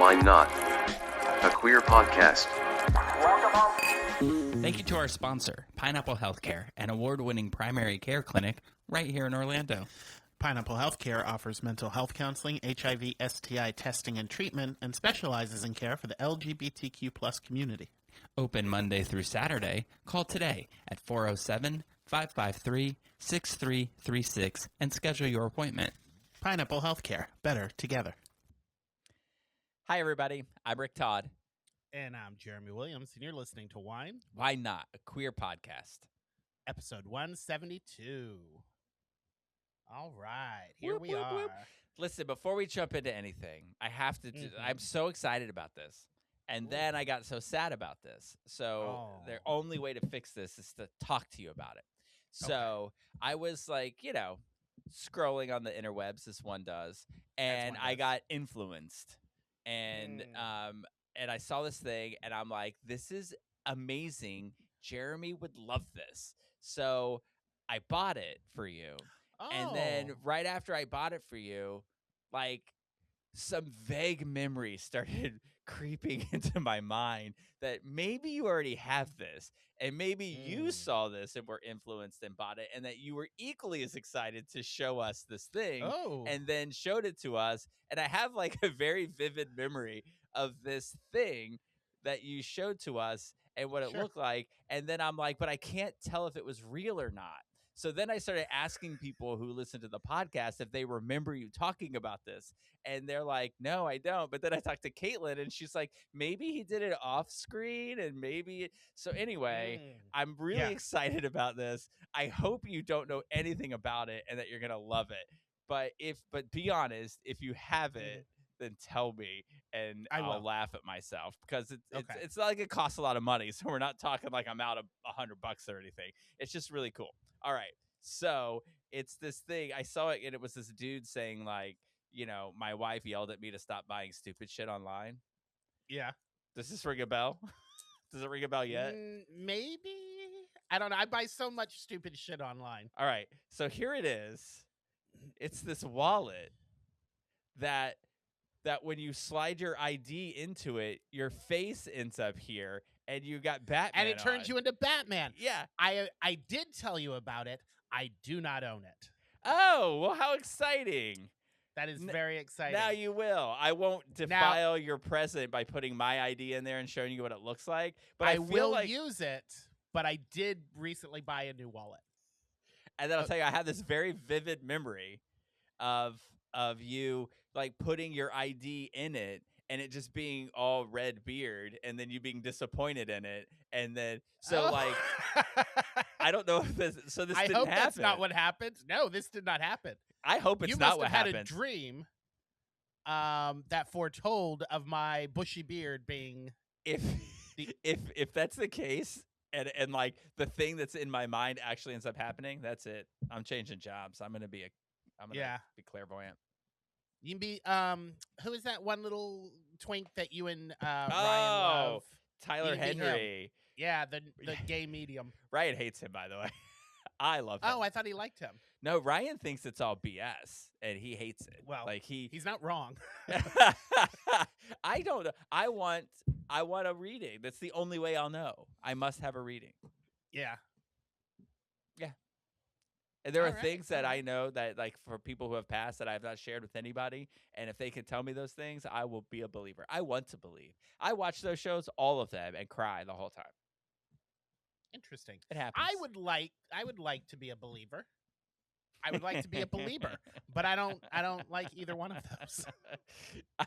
Why Not? A queer podcast. Thank you to our sponsor, Pineapple Healthcare, an award-winning primary care clinic right here in Orlando. Pineapple Healthcare offers mental health counseling, HIV, STI testing and treatment, and specializes in care for the LGBTQ plus community. Open Monday through Saturday. Call today at 407-553-6336 and schedule your appointment. Pineapple Healthcare. Better together. Hi, everybody. I'm Rick Todd. And I'm Jeremy Williams, and you're listening to Wine, Why Not? A queer podcast. episode 172. All right, here Whoop, we whoop, are. whoop. Listen, before we jump into anything, I have to. I'm so excited about this, and then I got so sad about this. So the only way to fix this is to talk to you about it. So I was like, scrolling on the interwebs as one does, and I got influenced, and I saw this thing, and I'm like, this is amazing. Jeremy would love this, so I bought it for you. And then right after I bought it for you, like some vague memory started creeping into my mind that maybe you already have this and maybe you saw this and were influenced and bought it, and that you were equally as excited to show us this thing and then showed it to us. And I have like a very vivid memory of this thing that you showed to us and what it looked like. And then I'm like, but I can't tell if it was real or not. So then I started asking people who listen to the podcast if they remember you talking about this. And they're like, no, I don't. But then I talked to Caitlin, and she's like, maybe he did it off screen, and maybe. So anyway, I'm really excited about this. I hope you don't know anything about it and that you're going to love it. But be honest, if you have it, then tell me, and I'll laugh at myself, because it's not like it costs a lot of money. So we're not talking like I'm out of $100 or anything. It's just really cool. All right. So it's this thing. I saw it, and it was this dude saying like, my wife yelled at me to stop buying stupid shit online. Yeah. Does this ring a bell? Does it ring a bell yet? Maybe. I don't know. I buy so much stupid shit online. All right. So here it is. It's this wallet that when you slide your ID into it, your face ends up here, and you got Batman and it turns you into Batman. Yeah. I did tell you about it. I do not own it. Oh, well, how exciting. That is very exciting. Now you will. I won't defile your present by putting my ID in there and showing you what it looks like. But I will use it, but I did recently buy a new wallet. And then I'll tell you, I have this very vivid memory of you like putting your ID in it, and it just being all red beard, and then you being disappointed in it, and then like I don't know if this. So this. I didn't hope happen. That's not what happened. No, this did not happen. I hope it's not what happened. You must have had a dream that foretold of my bushy beard being. If that's the case, and like the thing that's in my mind actually ends up happening, that's it. I'm changing jobs. I'm gonna be be clairvoyant. You can be who is that one little twink that you and Ryan love? Tyler Henry. Yeah, the gay medium. Ryan hates him, by the way. I love him. Oh, I thought he liked him. No, Ryan thinks it's all BS, and he hates it. Well, like he's not wrong. I don't know. I want a reading. That's the only way I'll know. I must have a reading. Yeah. Yeah. And there are things that I know that, like, for people who have passed, that I have not shared with anybody. And if they can tell me those things, I will be a believer. I want to believe. I watch those shows, all of them, and cry the whole time. Interesting. It happens. I would like to be a believer. I would like to be a believer, but I don't like either one of those. I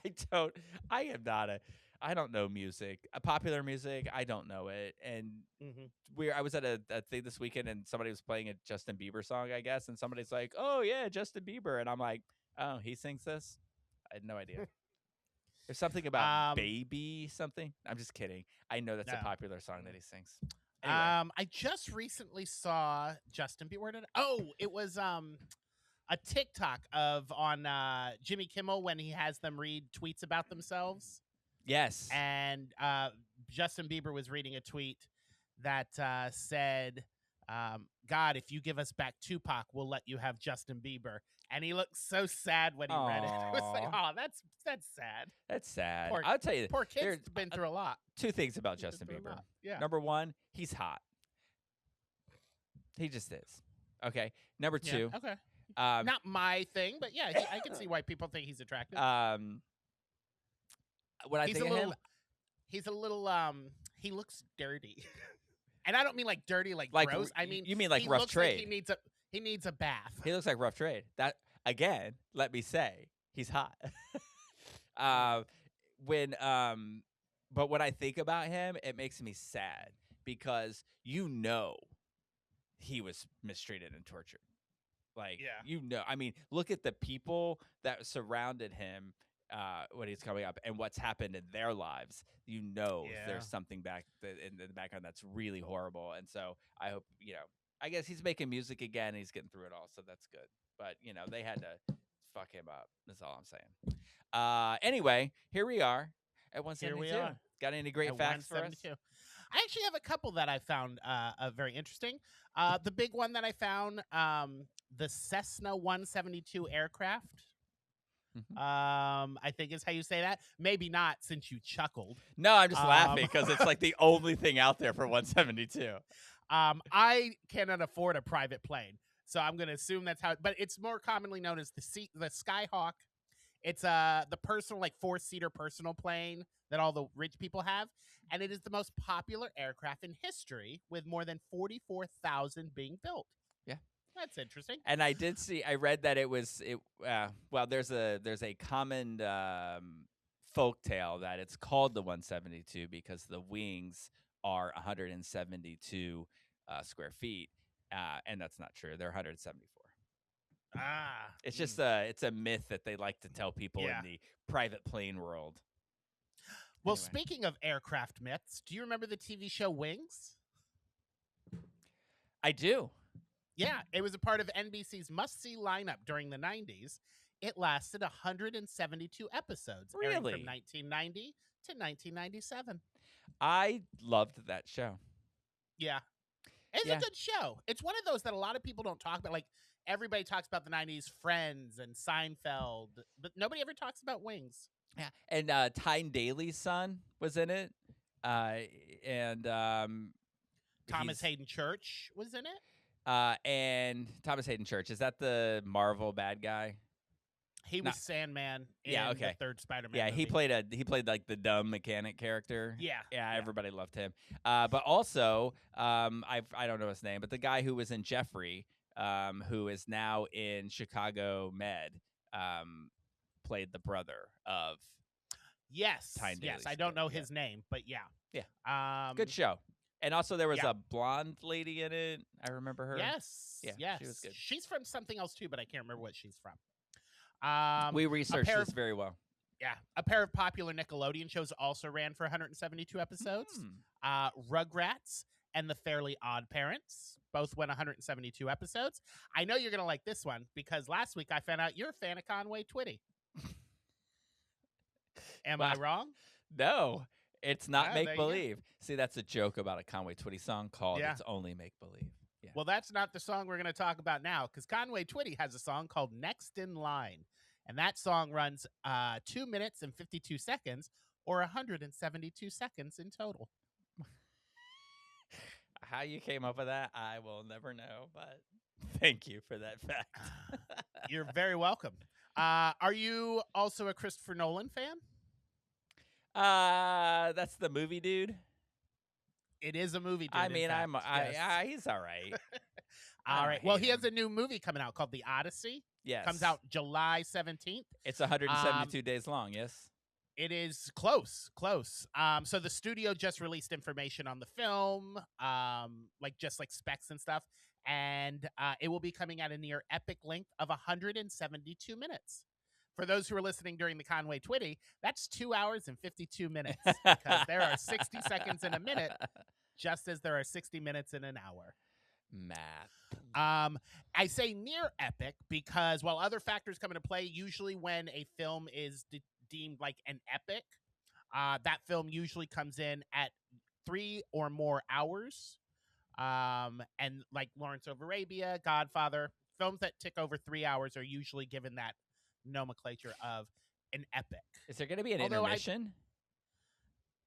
don't know music. Popular music, I don't know it. And I was at a thing this weekend, and somebody was playing a Justin Bieber song, I guess, and somebody's like, "Oh yeah, Justin Bieber," and I'm like, "Oh, he sings this?" I had no idea. There's something about Baby something. I'm just kidding. I know that's a popular song that he sings. Anyway. I just recently saw Justin Bieber. It was a TikTok on Jimmy Kimmel when he has them read tweets about themselves. Yes. And Justin Bieber was reading a tweet that said, God, if you give us back Tupac, we'll let you have Justin Bieber. And he looked so sad when he read it. I was like, Aw. oh, that's sad. That's sad. Poor- I'll tell you, Poor kid's there's been through a lot. two things about He's been Justin through a Bieber. lot. Yeah. Number one, he's hot. He just is. Okay. Number Yeah, two, okay. um, Not my thing, but yeah, I can see why people think he's attractive. when I He's think a of little. him, He's a little. He looks dirty, and I don't mean like dirty, like like gross. I mean you mean like he rough looks trade? Like he needs a bath. He looks like rough trade. That again, let me say, he's hot. When but when I think about him, it makes me sad because he was mistreated and tortured. Like I mean, look at the people that surrounded him when he's coming up and what's happened in their lives. There's something back in the background that's really horrible. And so I hope, I guess he's making music again. And he's getting through it all. So that's good. But, they had to fuck him up. That's all I'm saying. Anyway, here we are at 172. Here we are. Got any great At facts for us? 172. I actually have a couple that I found very interesting. The big one that I found, the Cessna 172 aircraft. I think is how you say that. Maybe not, since you chuckled. No, I'm just laughing because it's like the only thing out there for 172. I cannot afford a private plane, so I'm going to assume that's how. But it's more commonly known as the Skyhawk. It's the personal, like 4-seater personal plane that all the rich people have, and it is the most popular aircraft in history, with more than 44,000 being built. Yeah. That's interesting. And I read that there's a common folk tale that it's called the 172 because the wings are 172 square feet, and that's not true. They're 174. It's just it's a myth that they like to tell people in the private plane world. Well, Anyway. Speaking of aircraft myths, do you remember the TV show Wings? I do. Yeah, it was a part of NBC's must-see lineup during the 90s. It lasted 172 episodes, airing Really? from 1990 to 1997. I loved that show. Yeah. It's a good show. It's one of those that a lot of people don't talk about. Like, everybody talks about the 90s, Friends and Seinfeld, but nobody ever talks about Wings. Yeah, and Tyne Daly's son was in it, and Thomas Hayden Church was in it. And Thomas Hayden Church, is that the Marvel bad guy? He was Sandman in the third Spider-Man Yeah, movie. he played like the dumb mechanic character. Yeah. Everybody loved him. But also, I don't know his name, but the guy who was in Jeffrey, who is now in Chicago Med, played the brother of Tyne Daly's I don't know kid. his name, but yeah. Good show. And also there was a blonde lady in it. I remember her. Yes. She was good. She's from something else too, but I can't remember what she's from. We researched this very well. Yeah. A pair of popular Nickelodeon shows also ran for 172 episodes. Rugrats and The Fairly Odd Parents both went 172 episodes. I know you're going to like this one because last week I found out you're a fan of Conway Twitty. Am I wrong? No, it's not there you make believe. See, that's a joke about a Conway Twitty song called "It's Only Make Believe." Yeah. Well, that's not the song we're going to talk about now, because Conway Twitty has a song called "Next in Line," and that song runs 2 minutes and 52 seconds, or 172 seconds in total. How you came up with that, I will never know, but thank you for that fact. You're very welcome. Are you also a Christopher Nolan fan? That's the movie dude. It is a movie dude. I mean, yes. he's all right. All right. Well, he has a new movie coming out called The Odyssey. Yes. Comes out July 17th. It's 172 days long, yes? It is close. So the studio just released information on the film, like specs and stuff, and it will be coming at a near epic length of 172 minutes. For those who are listening during the Conway Twitty, that's 2 hours and 52 minutes because there are 60 seconds in a minute, just as there are 60 minutes in an hour. Math. I say near epic because while other factors come into play, usually when a film is deemed like an epic, that film usually comes in at 3 or more hours. And like Lawrence of Arabia, Godfather, films that tick over 3 hours are usually given that nomenclature of an epic. Is there going to be an Although intermission?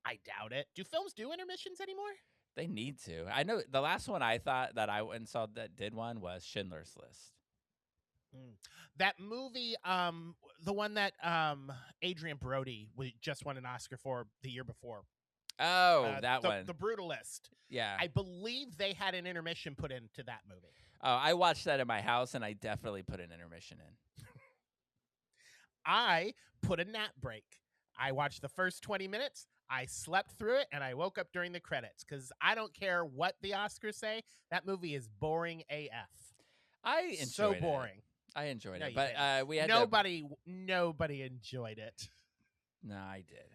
I doubt it. Do films do intermissions anymore? They need to. I know the last one I thought that I went and saw that did one was Schindler's List. That movie, the one that Adrian Brody just won an Oscar for the year before. Oh, that one. The Brutalist. Yeah. I believe they had an intermission put into that movie. Oh, I watched that in my house, and I definitely put an intermission in. I put a nap break. I watched the first 20 minutes. I slept through it, and I woke up during the credits because I don't care what the Oscars say. That movie is boring AF. I enjoyed so it. boring. I enjoyed No, it, you but didn't. we had nobody enjoyed it. No, I did.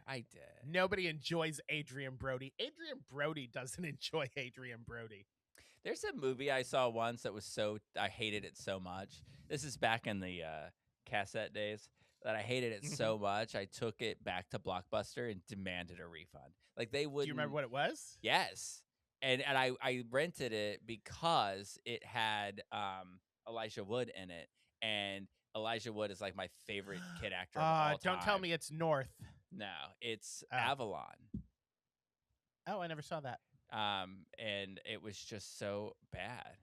Nobody enjoys Adrian Brody. Adrian Brody doesn't enjoy Adrian Brody. There's a movie I saw once that was I hated it so much. This is back in the cassette days that I hated it so much. I took it back to Blockbuster and demanded a refund. Like they would. Do you remember what it was? Yes, and I rented it because it had Elijah Wood in it, and Elijah Wood is like my favorite kid actor of all time. Don't tell me it's North. No, it's Avalon. Oh, I never saw that. And it was just so bad.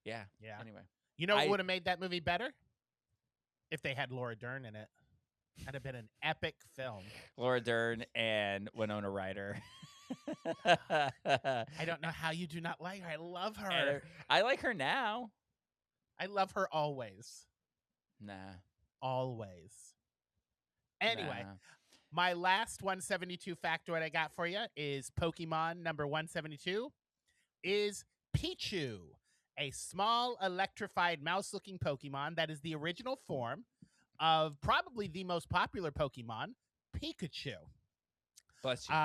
Yeah. Anyway, you know what would have made that movie better? If they had Laura Dern in it. That'd have been an epic film. Laura Dern and Winona Ryder. I don't know how you do not like her. I love her. I like her now. I love her always. Nah. Always. Anyway, Nah. my last 172 factoid I got for you is Pokemon number 172 is Pichu, a small electrified mouse-looking Pokemon that is the original form of probably the most popular Pokemon, Pikachu. Bless you.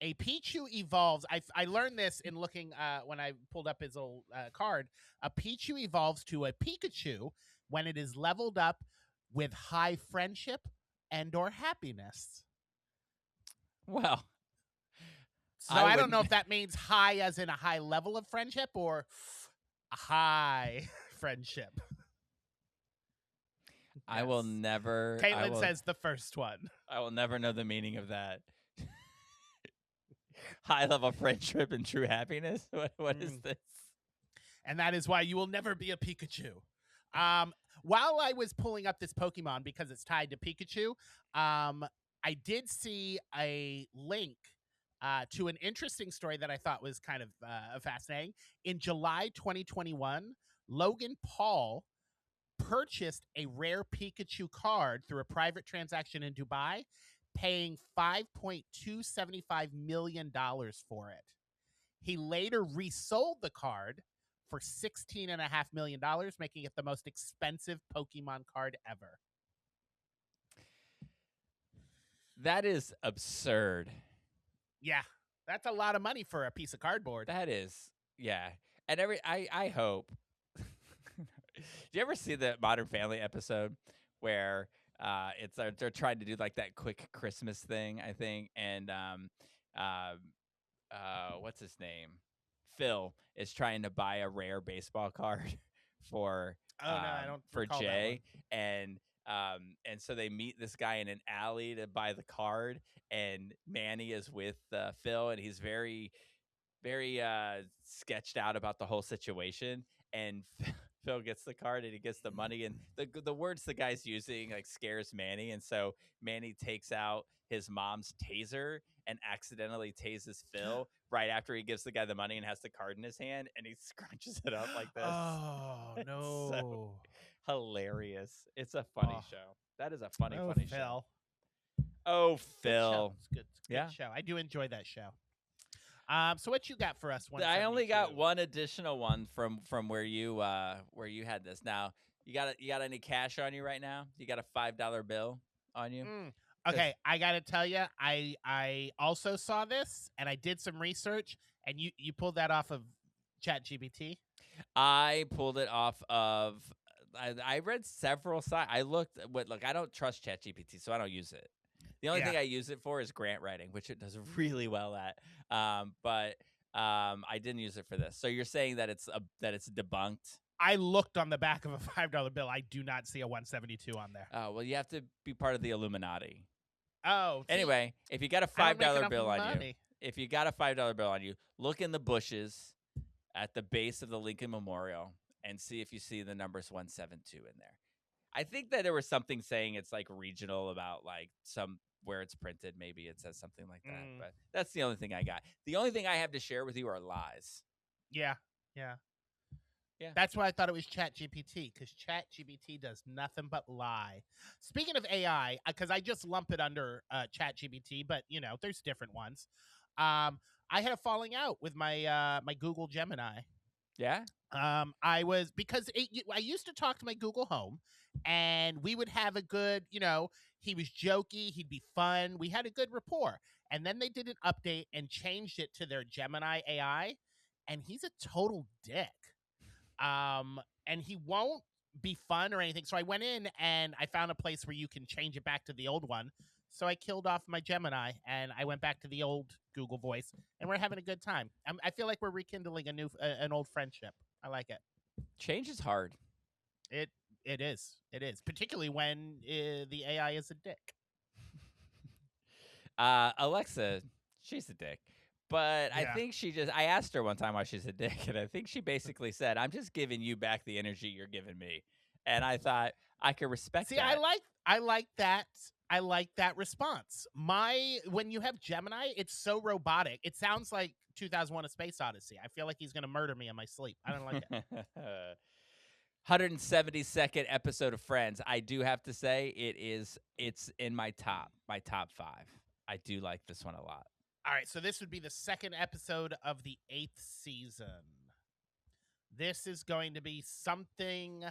A Pichu evolves. I learned this in looking when I pulled up his old card. A Pichu evolves to a Pikachu when it is leveled up with high friendship and or happiness. Well, so I don't know if that means high as in a high level of friendship or a high friendship. I will never. Caitlin says the first one. I will never know the meaning of that. High level friendship and true happiness. What is this? And that is why you will never be a Pikachu. While I was pulling up this Pokemon because it's tied to Pikachu, I did see a link to an interesting story that I thought was kind of fascinating. In July 2021, Logan Paul purchased a rare Pikachu card through a private transaction in Dubai, paying $5.275 million for it. He later resold the card for $16.5 million, making it the most expensive Pokemon card ever. That is absurd. Yeah, that's a lot of money for a piece of cardboard. That is, yeah. And I hope. Do you ever see the Modern Family episode where they're trying to do like that quick Christmas thing, I think, and what's his name? Phil is trying to buy a rare baseball card for I don't for recall Jay, and so they meet this guy in an alley to buy the card, and Manny is with Phil, and he's very, very sketched out about the whole situation, and Phil gets the card and he gets the money, and the words the guy's using like scares Manny, and so Manny takes out his mom's taser and accidentally tases Phil right after he gives the guy the money and has the card in his hand, and he scrunches it up like this. Oh no! So hilarious! It's a funny show. That is a funny Phil. show. Oh, Phil! It's good. It's a good show. I do enjoy that show. So what you got for us? I only got one additional one from where you had this. Now you got any cash on you right now? You got a $5 bill on you? Okay, I gotta tell you, I also saw this and I did some research, and you pulled that off of ChatGPT. I pulled it off of. I read several sites. I looked. I don't trust ChatGPT, so I don't use it. The only thing I use it for is grant writing, which it does really well at. But I didn't use it for this. So you're saying that it's debunked? I looked on the back of a $5 bill. I do not see a 172 on there. Oh, well, you have to be part of the Illuminati. Oh, see, anyway, if you got a I don't make $5 enough bill on you, money. if you got a $5 bill on you, look in the bushes at the base of the Lincoln Memorial and see if you see the numbers 172 in there. I think that there was something saying it's like regional about like some where it's printed. Maybe it says something like that. But that's the only thing I got. The only thing I have to share with you are lies. Yeah. Yeah. That's why I thought it was ChatGPT, because ChatGPT does nothing but lie. Speaking of AI, because I just lump it under ChatGPT, but there's different ones. I had a falling out with my my Google Gemini. Yeah. I used to talk to my Google Home, and we would have a good, he was jokey, he'd be fun. We had a good rapport. And then they did an update and changed it to their Gemini AI, and he's a total dick. And he won't be fun or anything. So I went in and I found a place where you can change it back to the old one. So I killed off my Gemini and I went back to the old Google Voice, and we're having a good time. I feel like we're rekindling an old friendship. I like it. Change is hard. It is, particularly when the AI is a dick. Alexa, she's a dick. But Yeah. I think I asked her one time why she's a dick, and I think she basically said, I'm just giving you back the energy you're giving me. And I thought I could respect that. I like that. I like that response. When you have Gemini, it's so robotic. It sounds like 2001: A Space Odyssey. I feel like he's going to murder me in my sleep. I don't like it. 172nd episode of Friends. I do have to say it's in my top 5. I do like this one a lot. All right, so this would be the second episode of the 8th season. This is going to be something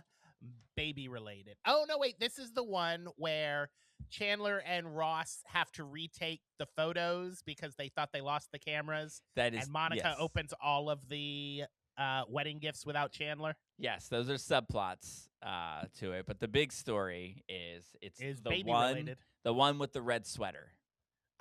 baby related. Oh, no, wait. This is the one where Chandler and Ross have to retake the photos because they thought they lost the cameras. That is, and Monica yes. opens all of the wedding gifts without Chandler. Yes, those are subplots to it. But the big story is the baby one related. The one with the red sweater.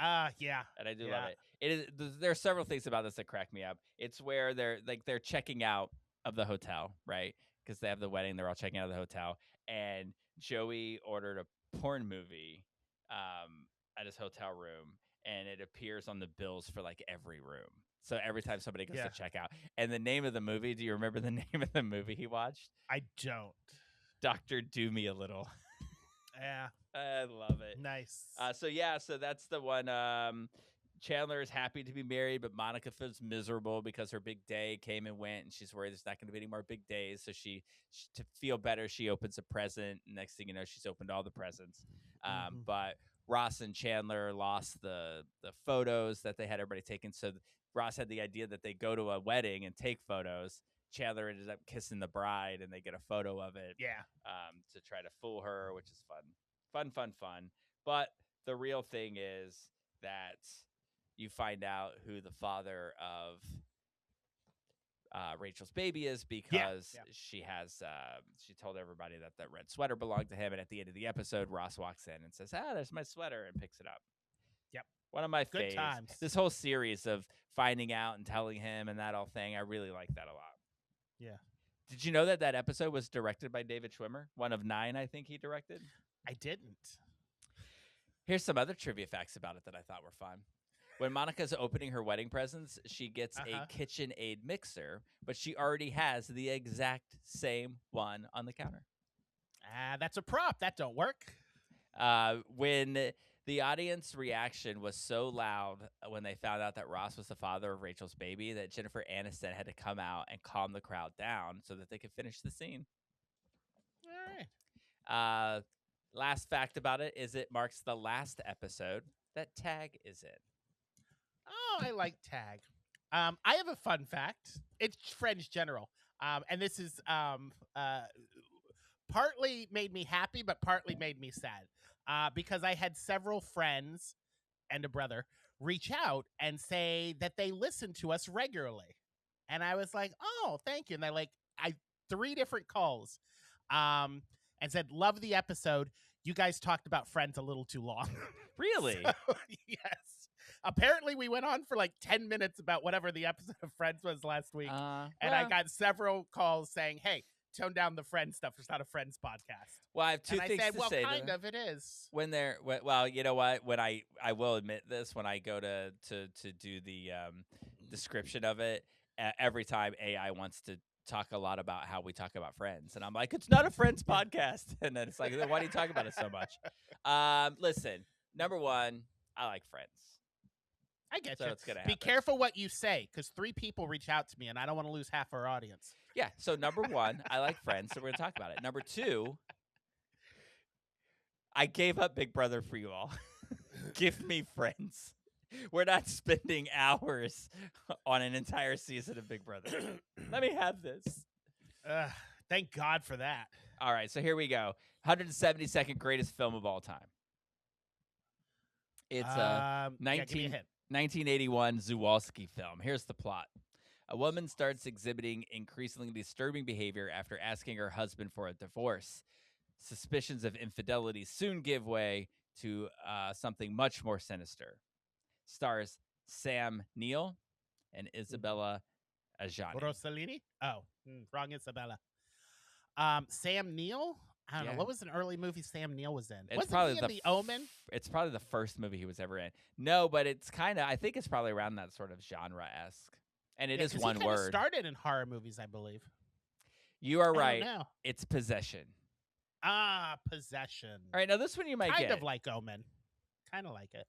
Yeah. And I do love it. It is. There are several things about this that crack me up. It's where they're checking out of the hotel, right? Because they have the wedding, they're all checking out of the hotel, and Joey ordered a porn movie at his hotel room, and it appears on the bills for like every room. So every time somebody goes to check out, and the name of the movie. Do you remember the name of the movie he watched? I don't. Dr. Do Me a Little. Yeah. I love it. Nice. So that's the one. Chandler is happy to be married, but Monica feels miserable because her big day came and went, and she's worried there's not going to be any more big days. So she to feel better, she opens a present. Next thing you know, she's opened all the presents. But Ross and Chandler lost the photos that they had everybody taken. So Ross had the idea that they go to a wedding and take photos. Chandler ended up kissing the bride, and they get a photo of it. Yeah. To try to fool her, which is fun. But the real thing is that you find out who the father of Rachel's baby is because she told everybody that that red sweater belonged to him. And at the end of the episode, Ross walks in and says, there's my sweater, and picks it up. Yep. One of my good faves. Times. This whole series of finding out and telling him and that whole thing, I really like that a lot. Yeah. Did you know that episode was directed by David Schwimmer? One of 9, I think he directed. I didn't. Here's some other trivia facts about it that I thought were fun. When Monica's opening her wedding presents, she gets a KitchenAid mixer, but she already has the exact same one on the counter. That's a prop. That don't work. When the audience reaction was so loud when they found out that Ross was the father of Rachel's baby that Jennifer Aniston had to come out and calm the crowd down so that they could finish the scene. All right. Last fact about it is it marks the last episode that Tag is in. Oh, I like Tag. I have a fun fact. It's Fringe General. And this is partly made me happy, but partly made me sad. Because I had several friends and a brother reach out and say that they listen to us regularly. And I was like, oh, thank you. And they 3 different calls and said, love the episode. You guys talked about Friends a little too long. Really? So, yes. Apparently, we went on for like 10 minutes about whatever the episode of Friends was last week. And I got several calls saying, hey, tone down the Friends stuff. It's not a Friends podcast. Well, I have two and things I said, to well, say. kind of it is. Well, you know what? When I will admit this, when I go to do the description of it, every time AI wants to talk a lot about how we talk about Friends, and I'm like, it's not a Friends podcast, and then it's like, then why do you talk about it so much? Listen, number one, I like Friends. I get So you. it's gonna Be happen. careful what you say, because 3 people reach out to me, and I don't want to lose half our audience. Yeah. So number one, I like Friends, so we're gonna talk about it. Number two, I gave up Big Brother for you all. Give me Friends. We're not spending hours on an entire season of Big Brother. Let me have this. Thank God for that. All right, so here we go. 172nd greatest film of all time. It's a give me a hint. 1981 Zawalski film. Here's the plot. A woman starts exhibiting increasingly disturbing behavior after asking her husband for a divorce. Suspicions of infidelity soon give way to something much more sinister. Stars Sam Neill and Isabella Adjani. Rossellini? Oh, wrong Isabella. Sam Neill? I don't know. Yeah. What was an early movie Sam Neill was in? It's Wasn't probably he in The Omen? It's probably the first movie he was ever in. No, but it's kind of, I think it's probably around that sort of genre-esque. And it is 'cause one he word. Started in horror movies, I believe. You are I right. don't know. It's Possession. Possession. All right, now this one you might Kind get. of like Omen. Kind of like it.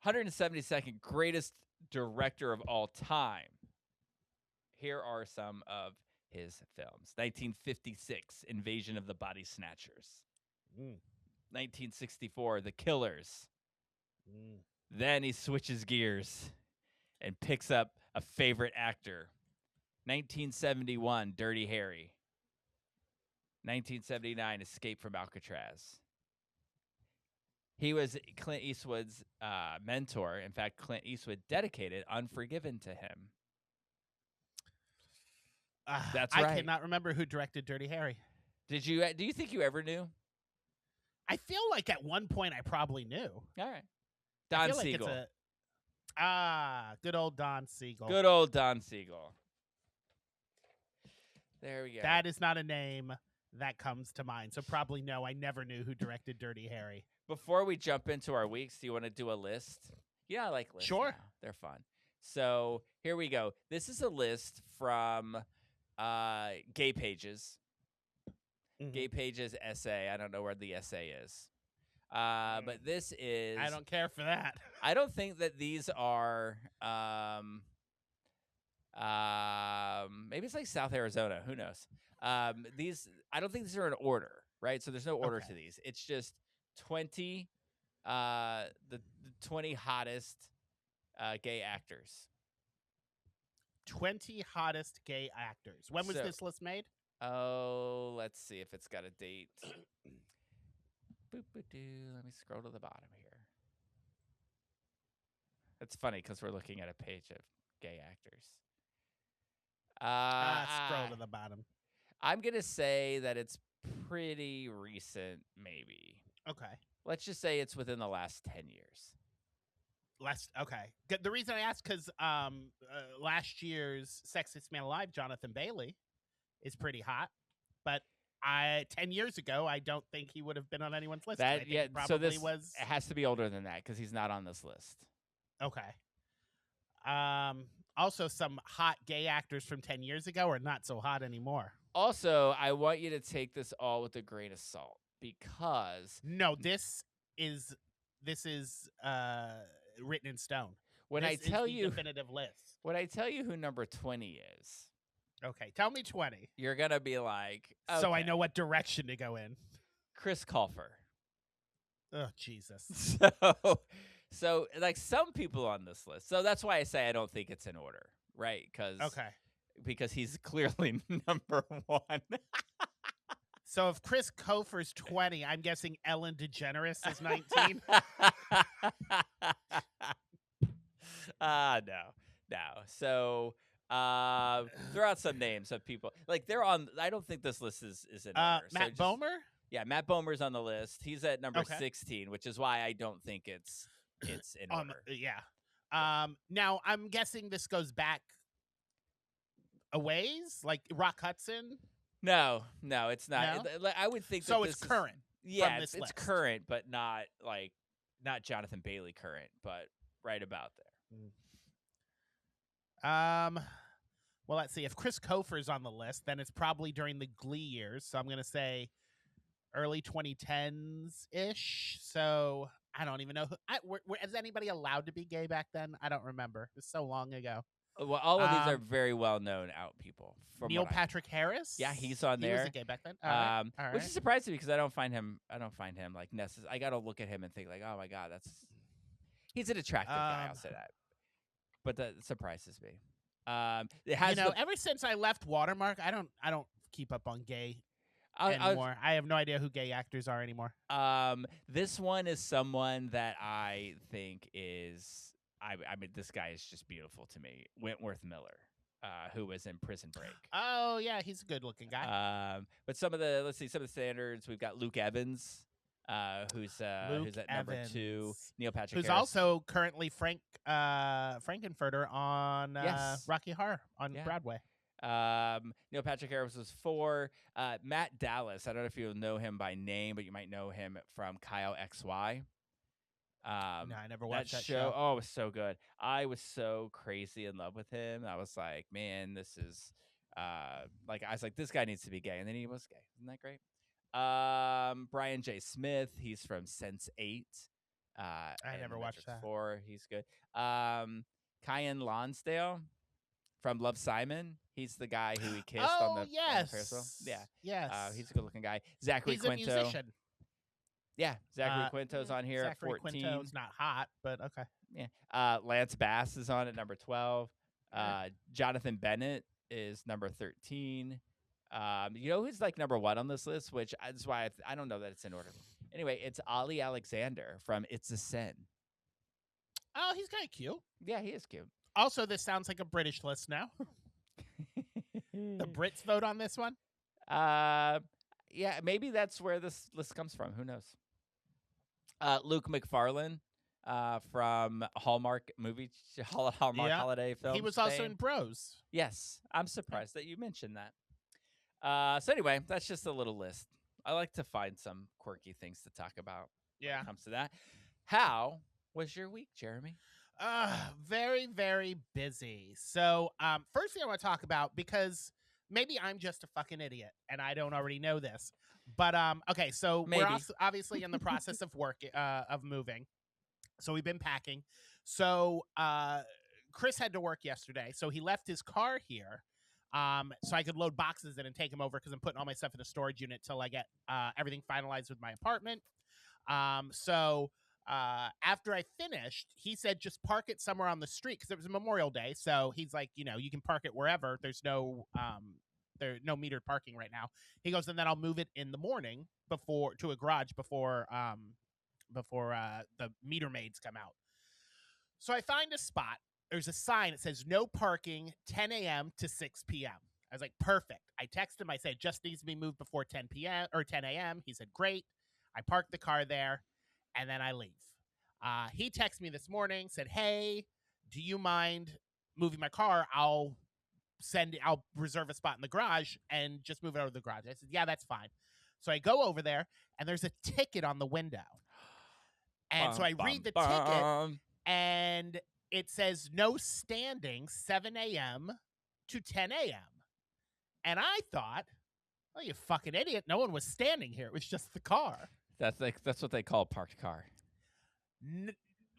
172nd greatest director of all time. Here are some of his films. 1956, Invasion of the Body Snatchers. 1964, The Killers. Then he switches gears and picks up a favorite actor. 1971, Dirty Harry. 1979, Escape from Alcatraz. He was Clint Eastwood's mentor. In fact, Clint Eastwood dedicated Unforgiven to him. That's right. I cannot remember who directed Dirty Harry. Do you think you ever knew? I feel like at one point I probably knew. All right. Don Siegel. Good old Don Siegel. Good old Don Siegel. There we go. That is not a name that comes to mind. So probably no, I never knew who directed Dirty Harry. Before we jump into our weeks, do you want to do a list? Yeah, I like lists. Sure. Now. They're fun. So here we go. This is a list from Gay Pages. Gay Pages essay. I don't know where the essay is. But this is... I don't care for that. I don't think that these are... maybe it's like South Arizona. Who knows? I don't think these are in order, right? So there's no order to these. It's just 20, the 20 hottest gay actors. 20 hottest gay actors. When was this list made? Oh, let's see if it's got a date. Boop-a-doo. Let me scroll to the bottom here. It's funny because we're looking at a page of gay actors. Scroll to the bottom. I'm going to say that it's pretty recent, maybe. Okay. Let's just say it's within the last 10 years. Okay. The reason I asked because last year's Sexiest Man Alive, Jonathan Bailey, is pretty hot. But 10 years ago, I don't think he would have been on anyone's list. So this it has to be older than that because he's not on this list. Okay. Also, some hot gay actors from 10 years ago are not so hot anymore. Also, I want you to take this all with a grain of salt because no, this is written in stone. When this I tell is the you definitive list. When I tell you who number 20 is, okay, tell me 20. You're gonna be like, okay. So I know what direction to go in. Chris Colfer. Oh Jesus. So like some people on this list. So that's why I say I don't think it's in order, right? Because he's clearly number 1. So if Chris Colfer's 20, I'm guessing Ellen DeGeneres is 19. No. So throw out some names of people. Like they're on. I don't think this list is in order. Matt Bomer? Yeah, Matt Bomer's on the list. He's at number 16, which is why I don't think it's in order. Yeah. Now I'm guessing this goes back a ways, like Rock Hudson. No, it's not. No? I would think So that it's this current. Yeah, from this it's list. current, but not Jonathan Bailey current, but right about there. Well, let's see. If Chris Kofer's on the list, then it's probably during the Glee years. So I'm going to say early 2010s ish. So I don't even know. Is anybody allowed to be gay back then? I don't remember. It was so long ago. Well, all of these are very well known out people. Neil Patrick Harris. Yeah, he's on there. He was a gay back then. All right. Which is surprising to me because I don't find him like necessary. I got to look at him and think like, oh my god, he's an attractive guy. I'll say that. But that surprises me. It has ever since I left Watermark, I don't keep up on gay anymore. I have no idea who gay actors are anymore. This one is someone that I think is. I mean, this guy is just beautiful to me. Wentworth Miller, who was in Prison Break. Oh yeah, he's a good-looking guy. But some of the standards. We've got Luke Evans, who's at number 2. Neil Patrick who's Harris. also currently Frankenfurter on Rocky Horror on Broadway. Neil Patrick Harris was 4. Matt Dallas. I don't know if you know him by name, but you might know him from Kyle XY. No, I never watched that show. Oh, it was so good. I was so crazy in love with him. I was like, man, this is I was like, this guy needs to be gay, and then he was gay. Isn't that great? Brian J. Smith. He's from Sense8. I never watched that. 4. He's good. Kyan Lonsdale from Love, Simon. He's the guy who he kissed on the Ferris wheel. Yeah. Yes. He's a good-looking guy. Zachary He's Quinto. a musician. Yeah, Zachary Quinto's on here at 14. Quinto's not hot, but okay. Yeah. Lance Bass is on at number 12. Jonathan Bennett is number 13. You know who's like number 1 on this list, which is why I don't know that it's in order. Anyway, it's Ollie Alexander from It's a Sin. Oh, he's kind of cute. Yeah, he is cute. Also, this sounds like a British list now. The Brits vote on this one? Yeah, maybe that's where this list comes from. Who knows? Luke McFarlane from Hallmark holiday films. He was also in Bros. Yes, I'm surprised that you mentioned that. So anyway, that's just a little list. I like to find some quirky things to talk about when it comes to that. How was your week, Jeremy? Very, very busy. So first thing I want to talk about, because maybe I'm just a fucking idiot and I don't already know this. But okay, so we're obviously in the process of of moving. So we've been packing. So Chris had to work yesterday, so he left his car here, so I could load boxes in and take them over because I'm putting all my stuff in a storage unit till I get everything finalized with my apartment. So after I finished, he said just park it somewhere on the street because it was Memorial Day. So he's like, you can park it wherever. There's no metered parking right now. He goes, and then I'll move it in the morning to a garage before the meter maids come out. So I find a spot. There's a sign that says no parking 10 a.m. to 6 p.m. I was like, perfect. I texted him. I said, just needs to be moved before 10 p.m. or 10 a.m. He said, great. I parked the car there, and then I leave. He texted me this morning, said, hey, do you mind moving my car? I'll reserve a spot in the garage and just move it over to the garage. I said, yeah, that's fine. So I go over there, and there's a ticket on the window. And so I read the ticket, and it says no standing 7 a.m. to 10 a.m. And I thought, oh, you fucking idiot. No one was standing here. It was just the car. That's what they call a parked car.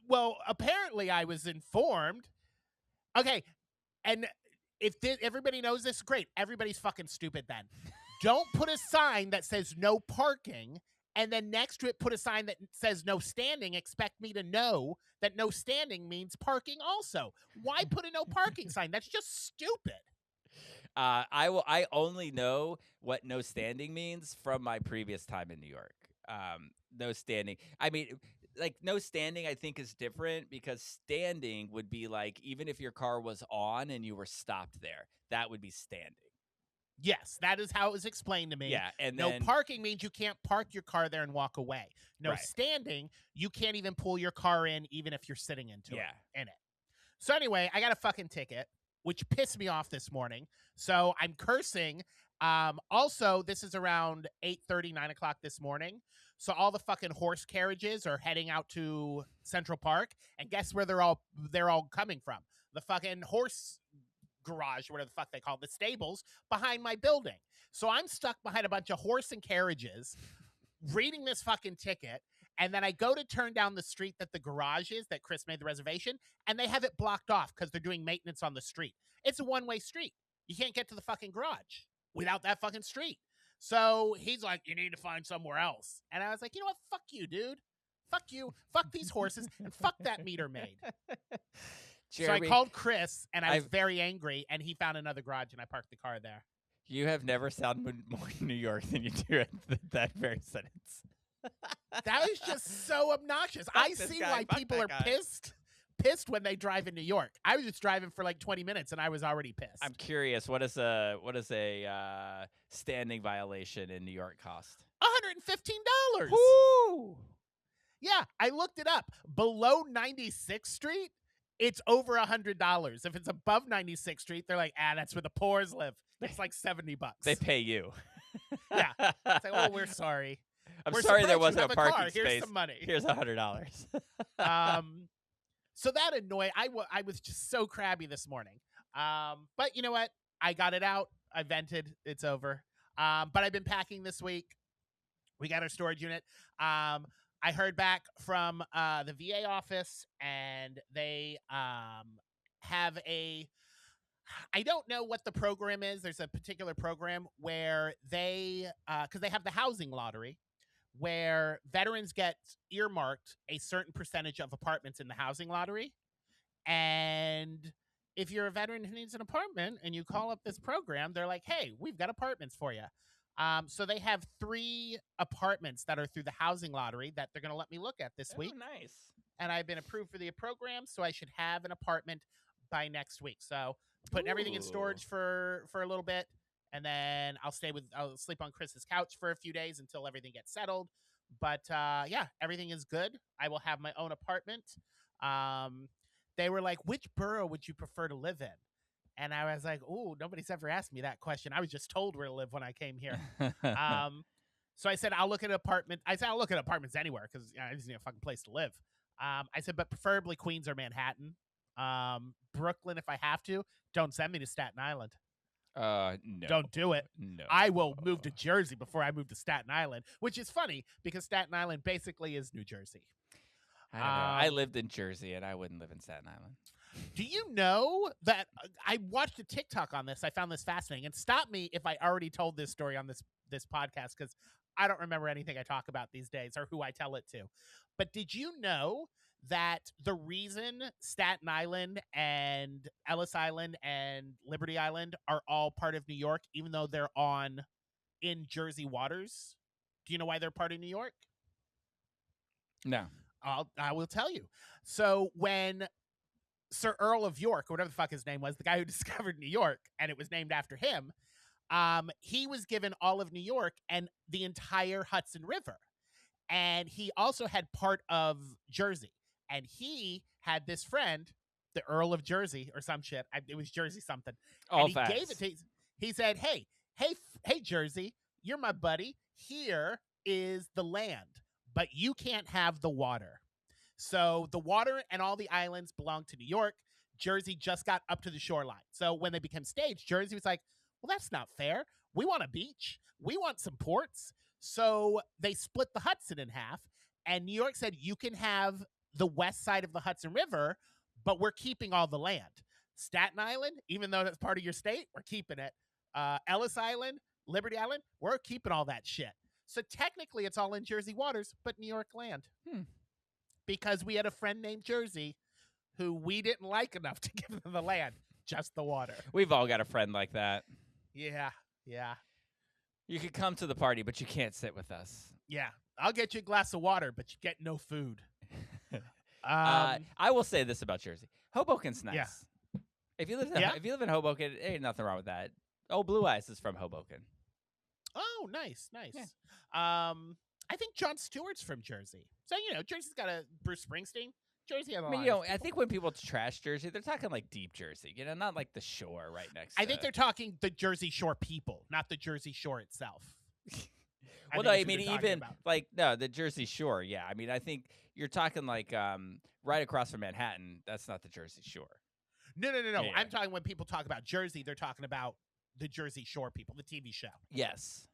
Well, apparently I was informed. Okay, and if everybody knows this, great. Everybody's fucking stupid then. Don't put a sign that says no parking, and then next to it put a sign that says no standing. Expect me to know that no standing means parking also. Why put a no parking sign? That's just stupid. I only know what no standing means from my previous time in New York. No standing. I mean, like no standing I think is different because standing would be like even if your car was on and you were stopped there, that would be standing. Yes, that is how it was explained to me. Yeah, and no parking means you can't park your car there and walk away. No standing, you can't even pull your car in even if you're sitting in it. So anyway, I got a fucking ticket, which pissed me off this morning. So I'm cursing. Also, this is around 8:30, 9 o'clock this morning. So all the fucking horse carriages are heading out to Central Park, and guess where they're all coming from? The fucking horse garage, whatever the fuck they call it, the stables behind my building. So I'm stuck behind a bunch of horse and carriages, reading this fucking ticket. And then I go to turn down the street that the garage is, that Chris made the reservation, and they have it blocked off because they're doing maintenance on the street. It's a one-way street. You can't get to the fucking garage without that fucking street. So he's like, you need to find somewhere else. And I was like, you know what? Fuck you, dude. Fuck you. Fuck these horses. And fuck that meter maid. Jeremy, So I called Chris, and I was very angry, and he found another garage, and I parked the car there. You have never sounded more New York than you do at that very sentence. That was just so obnoxious. I see why people are pissed when they drive in New York. I was just driving for like 20 minutes, and I was already pissed. I'm curious, what is a standing violation in New York cost? $115. Woo! Yeah, I looked it up. Below 96th Street, it's over $100. If it's above 96th Street, they're like, that's where the poors live. It's like $70. They pay you. Yeah. It's like, oh, we're sorry. I'm We're sorry there surprised you wasn't a have parking car. space. Here's some money. Here's $100. So that annoyed. I was just so crabby this morning. But you know what? I got it out. I vented. It's over. But I've been packing this week. We got our storage unit. I heard back from the VA office, and they have I don't know what the program is. There's a particular program where they, because they have the housing lottery, where veterans get earmarked a certain percentage of apartments in the housing lottery. And if you're a veteran who needs an apartment and you call up this program, they're like, hey, we've got apartments for you. So they have 3 apartments that are through the housing lottery that they're going to let me look at this week. Nice. And I've been approved for the program, so I should have an apartment by next week. So putting everything in storage for a little bit, and then I'll sleep on Chris's couch for a few days until everything gets settled. But yeah, everything is good. I will have my own apartment. They were like, which borough would you prefer to live in? And I was like, ooh, nobody's ever asked me that question. I was just told where to live when I came here. So I said, I'll look at apartments anywhere because I just need a fucking place to live. I said, but preferably Queens or Manhattan. Brooklyn, if I have to. Don't send me to Staten Island. No. Don't do it. No. I will move to Jersey before I move to Staten Island, which is funny because Staten Island basically is New Jersey. I don't know. I lived in Jersey, and I wouldn't live in Staten Island. Do you know that I watched a TikTok on this? I found this fascinating. And stop me if I already told this story on this podcast because I don't remember anything I talk about these days or who I tell it to. But did you know that the reason Staten Island and Ellis Island and Liberty Island are all part of New York, even though they're in Jersey waters? Do you know why they're part of New York? No. I will tell you. So when Sir Earl of York, or whatever the fuck his name was, the guy who discovered New York, and it was named after him, he was given all of New York and the entire Hudson River. And he also had part of Jersey. And he had this friend, the Earl of Jersey or some shit. It was Jersey something. All and he facts. gave it to. He said, "Hey, Jersey, you're my buddy. Here is the land, but you can't have the water. So the water and all the islands belong to New York. Jersey just got up to the shoreline. So when they became states, Jersey was like, well, that's not fair. We want a beach. We want some ports. So they split the Hudson in half. And New York said, you can have the west side of the Hudson River, but we're keeping all the land. Staten Island, even though that's part of your state, we're keeping it. Ellis Island, Liberty Island, we're keeping all that shit. So technically it's all in Jersey waters, but New York land. Because we had a friend named Jersey who we didn't like enough to give them the land, just the water. We've all got a friend like that. Yeah. You could come to the party, but you can't sit with us. Yeah. I'll get you a glass of water, but you get no food. I will say this about Jersey. Hoboken's nice. Yeah. If you live in Hoboken, ain't nothing wrong with that. Oh, Blue Eyes is from Hoboken. Oh, nice. Yeah. I think Jon Stewart's from Jersey. So, Jersey's got a Bruce Springsteen. Jersey has a I mean, lot. I think when people trash Jersey, they're talking like deep Jersey, not like the shore right next. I think they're talking the Jersey Shore people, not the Jersey Shore itself. Well, no, I mean even like the Jersey Shore. Yeah, I mean I think you're talking like right across from Manhattan. That's not the Jersey Shore. No. Yeah. I'm talking when people talk about Jersey, they're talking about the Jersey Shore people, the TV show. Yes.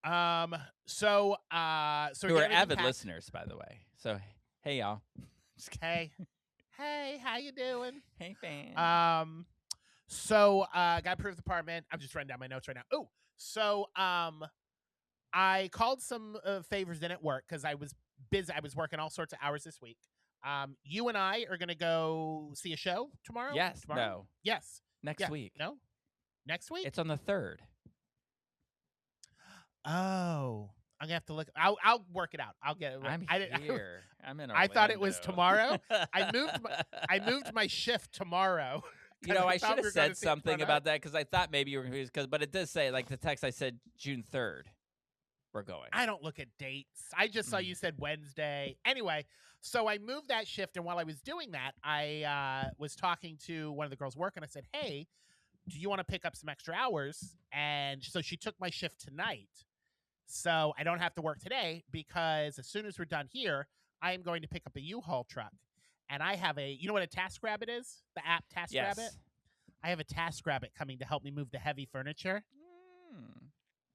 So who are avid listeners, by the way. So hey y'all. Hey, how you doing? Hey fan. So got approved apartment. I'm just writing down my notes right now. Oh, so I called some favors in at work because I was busy. I was working all sorts of hours this week. You and I are gonna go see a show tomorrow. Yes. Tomorrow? No. Yes. Next week. No. Next week. It's on the 3rd. Oh, I'm gonna have to look. I'll work it out. I'll get it. I'm here. I'm in. I thought it was Orlando. tomorrow. I moved my shift tomorrow. I should have said something about that because I thought maybe you were confused. But it does say, like the text I said, June 3rd. We're going. I don't look at dates. I just saw you said Wednesday. Anyway, so I moved that shift, and while I was doing that, I was talking to one of the girls working. I said, "Hey, do you want to pick up some extra hours?" And so she took my shift tonight, so I don't have to work today because as soon as we're done here, I am going to pick up a U-Haul truck. And I have you know what a TaskRabbit is? The app TaskRabbit? Yes. I have a TaskRabbit coming to help me move the heavy furniture. Hmm.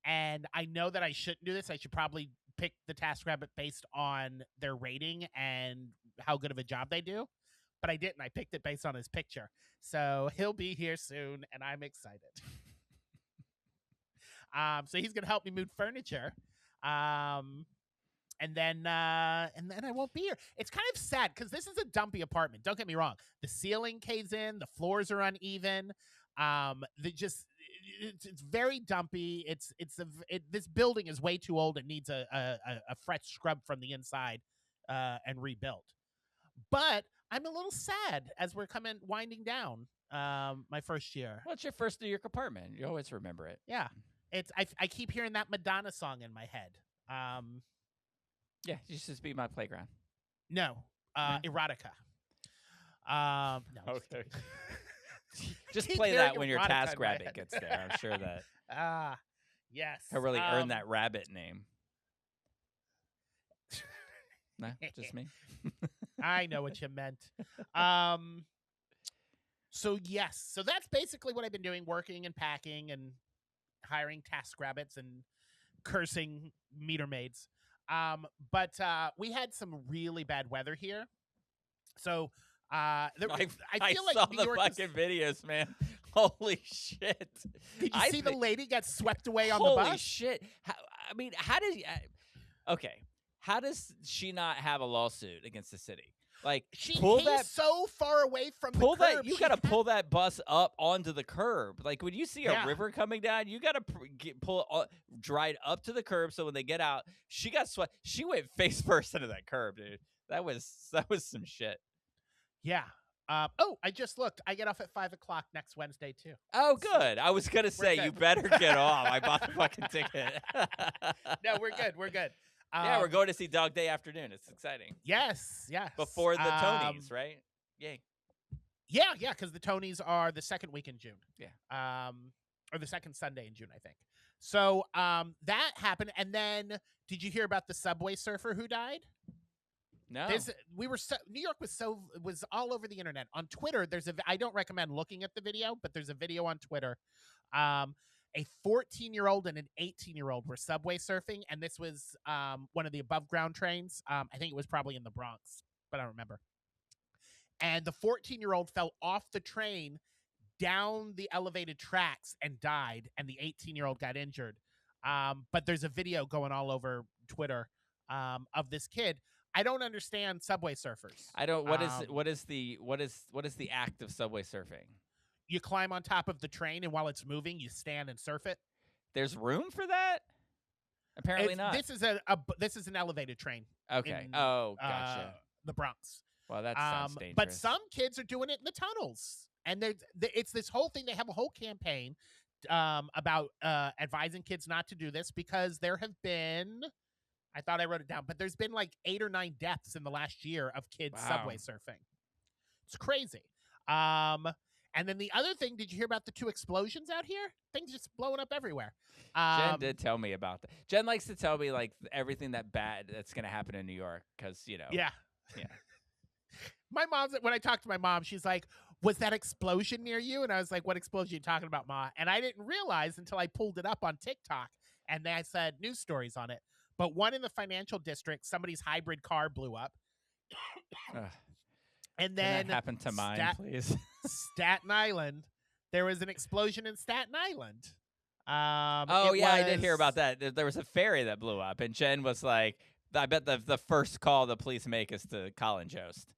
And I know that I shouldn't do this. I should probably pick the TaskRabbit based on their rating and how good of a job they do. But I didn't. I picked it based on his picture. So he'll be here soon, and I'm excited. So he's going to help me move furniture. And then I won't be here. It's kind of sad because this is a dumpy apartment. Don't get me wrong. The ceiling caves in. The floors are uneven. It's very dumpy. This building is way too old. It needs a fresh scrub from the inside and rebuilt. But I'm a little sad as we're winding down my first year. Well, it's your first New York apartment. You always remember it. Yeah. I keep hearing that Madonna song in my head. Yeah, you should just be my playground. No, erotica. No. Okay. Just Keep play that hearing when your erotica in my TaskRabbit head. gets there. I'm sure that Yes. he'll really earn that rabbit name. No, just me. I know what you meant. So yes, so that's basically what I've been doing: working and packing and hiring TaskRabbits and cursing meter maids. But we had some really bad weather here. So I feel like saw New the York fucking videos, man. Holy shit! Did you see the lady get swept away on the Holy bus? shit! How does she not have a lawsuit against the city? Like He's so far away from the curb. You got to pull that bus up onto the curb. Like when you see a river coming down, you got to drive up to the curb. So when they get out, she got swept. She went face first into that curb, dude. That was some shit. Yeah. I just looked. I get off at 5:00 next Wednesday too. Oh, good. I was gonna say good. you better get off. I bought the fucking ticket. No, we're good. We're good. Yeah, we're going to see Dog Day Afternoon. It's exciting. Yes. Before the Tonys, right? Yay. Yeah, because the Tonys are the second week in June. Yeah. Or the second Sunday in June, I think. So that happened, and then did you hear about the subway surfer who died? No. New York was all over the internet. On Twitter, I don't recommend looking at the video, but there's a video on Twitter. A 14-year-old and an 18-year-old were subway surfing, and this was one of the above ground trains. I think it was probably in the Bronx, but I don't remember. And the 14-year-old fell off the train down the elevated tracks and died, and the 18-year-old got injured. But there's a video going all over Twitter of this kid. I don't understand subway surfers. I don't. What is the act of subway surfing? You climb on top of the train, and while it's moving, you stand and surf it. There's room for that? Apparently not. This is an elevated train. Okay. In, Gotcha. The Bronx. Well, that sounds dangerous. But some kids are doing it in the tunnels, and it's this whole thing. They have a whole campaign about advising kids not to do this because there have been I thought I wrote it down, but there's been like 8 or 9 deaths in the last year of kids subway surfing. It's crazy. And then the other thing, did you hear about the 2 explosions out here? Things just blowing up everywhere. Jen did tell me about that. Jen likes to tell me like everything that bad that's going to happen in New York because Yeah. Yeah. My mom's when I talked to my mom, she's like, "Was that explosion near you?" And I was like, "What explosion are you talking about, Ma?" And I didn't realize until I pulled it up on TikTok, and they said news stories on it. But one in the financial district, somebody's hybrid car blew up. And then can that happen to mine, please? Staten Island, there was an explosion in Staten Island. I did hear about that. There was a ferry that blew up, and Jen was like, "I bet the first call the police make is to Colin Jost."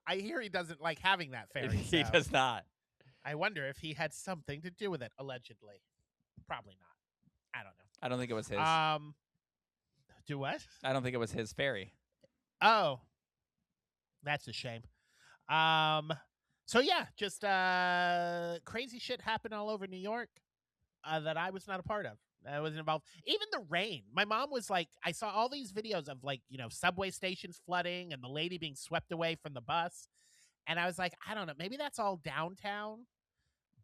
I hear he doesn't like having that ferry. He does not. I wonder if he had something to do with it. Allegedly, probably not. I don't know. I don't think it was his. Do what? I don't think it was his ferry. Oh, that's a shame. So yeah, just crazy shit happened all over New York that I was not a part of. I wasn't involved. Even the rain. My mom was like, I saw all these videos of like, subway stations flooding and the lady being swept away from the bus. And I was like, I don't know, maybe that's all downtown.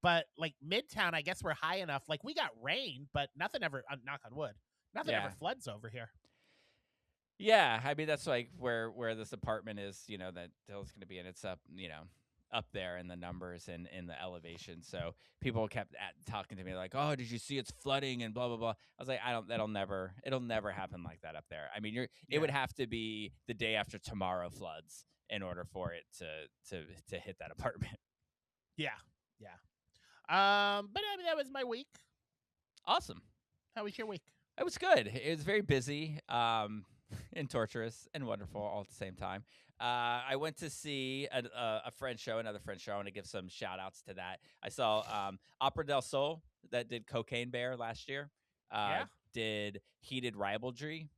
But like Midtown, I guess we're high enough. Like we got rain, but nothing ever, knock on wood, nothing ever floods over here. Yeah, I mean that's like where this apartment is, that Dill's going to be in. It's up, up there in the numbers and in the elevation. So people kept talking to me like, "Oh, did you see it's flooding and blah blah blah." I was like, it'll never happen like that up there. I mean, it would have to be the day after tomorrow floods in order for it to hit that apartment. Yeah. But I mean that was my week. Awesome. How was your week? It was good. It was very busy. And torturous and wonderful all at the same time. I went to see a French show, another French show. I want to give some shout outs to that. I saw Opera del Sol that did Cocaine Bear last year. Did Heated Rivalry,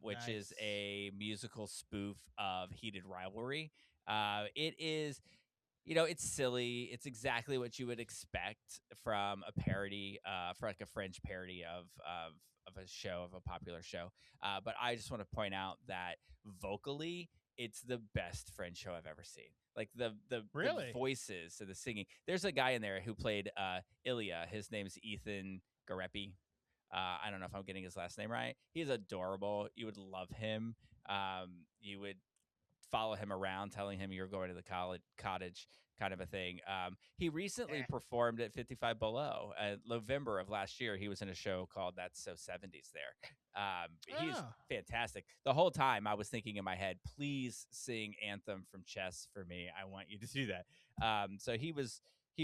which is a musical spoof of Heated Rivalry. It is, it's silly. It's exactly what you would expect from a parody, for like a French parody of a show, of a popular show. But I just want to point out that vocally, it's the best French show I've ever seen. Like the voices and the singing. There's a guy in there who played Ilya. His name's Ethan Garepi. I don't know if I'm getting his last name right. He's adorable. You would love him. You would follow him around telling him you're going to the cottage kind of a thing. He recently performed at 55 Below. November of last year, he was in a show called That's So 70s there. He's fantastic. The whole time I was thinking in my head, please sing Anthem from Chess for me. I want you to do that. So he was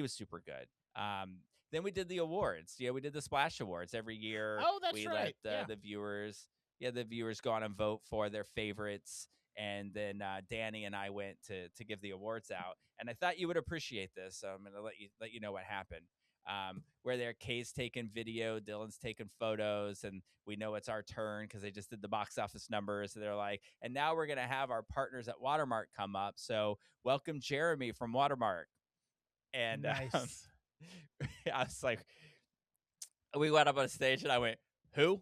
super good. Then we did the awards. We did the Splash Awards every year. Oh, that's we right. let the viewers go on and vote for their favorites. And then Danny and I went to give the awards out, and I thought you would appreciate this. So I'm going to let you know what happened. Where their Kay's taking video, Dylan's taking photos, and we know it's our turn because they just did the box office numbers. So they're like, and now we're going to have our partners at Watermark come up. So welcome Jeremy from Watermark. And nice. I was like, we went up on stage, and I went, who?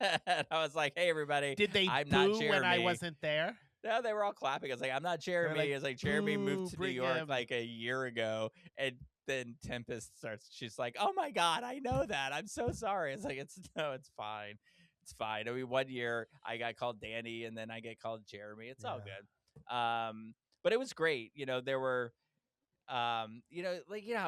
And I was like, hey, everybody. Did they I'm boo not Jeremy. when I wasn't there? No, they were all clapping. I was like, I'm not Jeremy. Like, it's like Jeremy moved to New York him. like a year ago. And then Tempest starts. She's like, oh, my God, I know that. I'm so sorry. It's like, it's fine. It's fine. I mean, one year I got called Danny and then I get called Jeremy. It's all good. But it was great. There were, how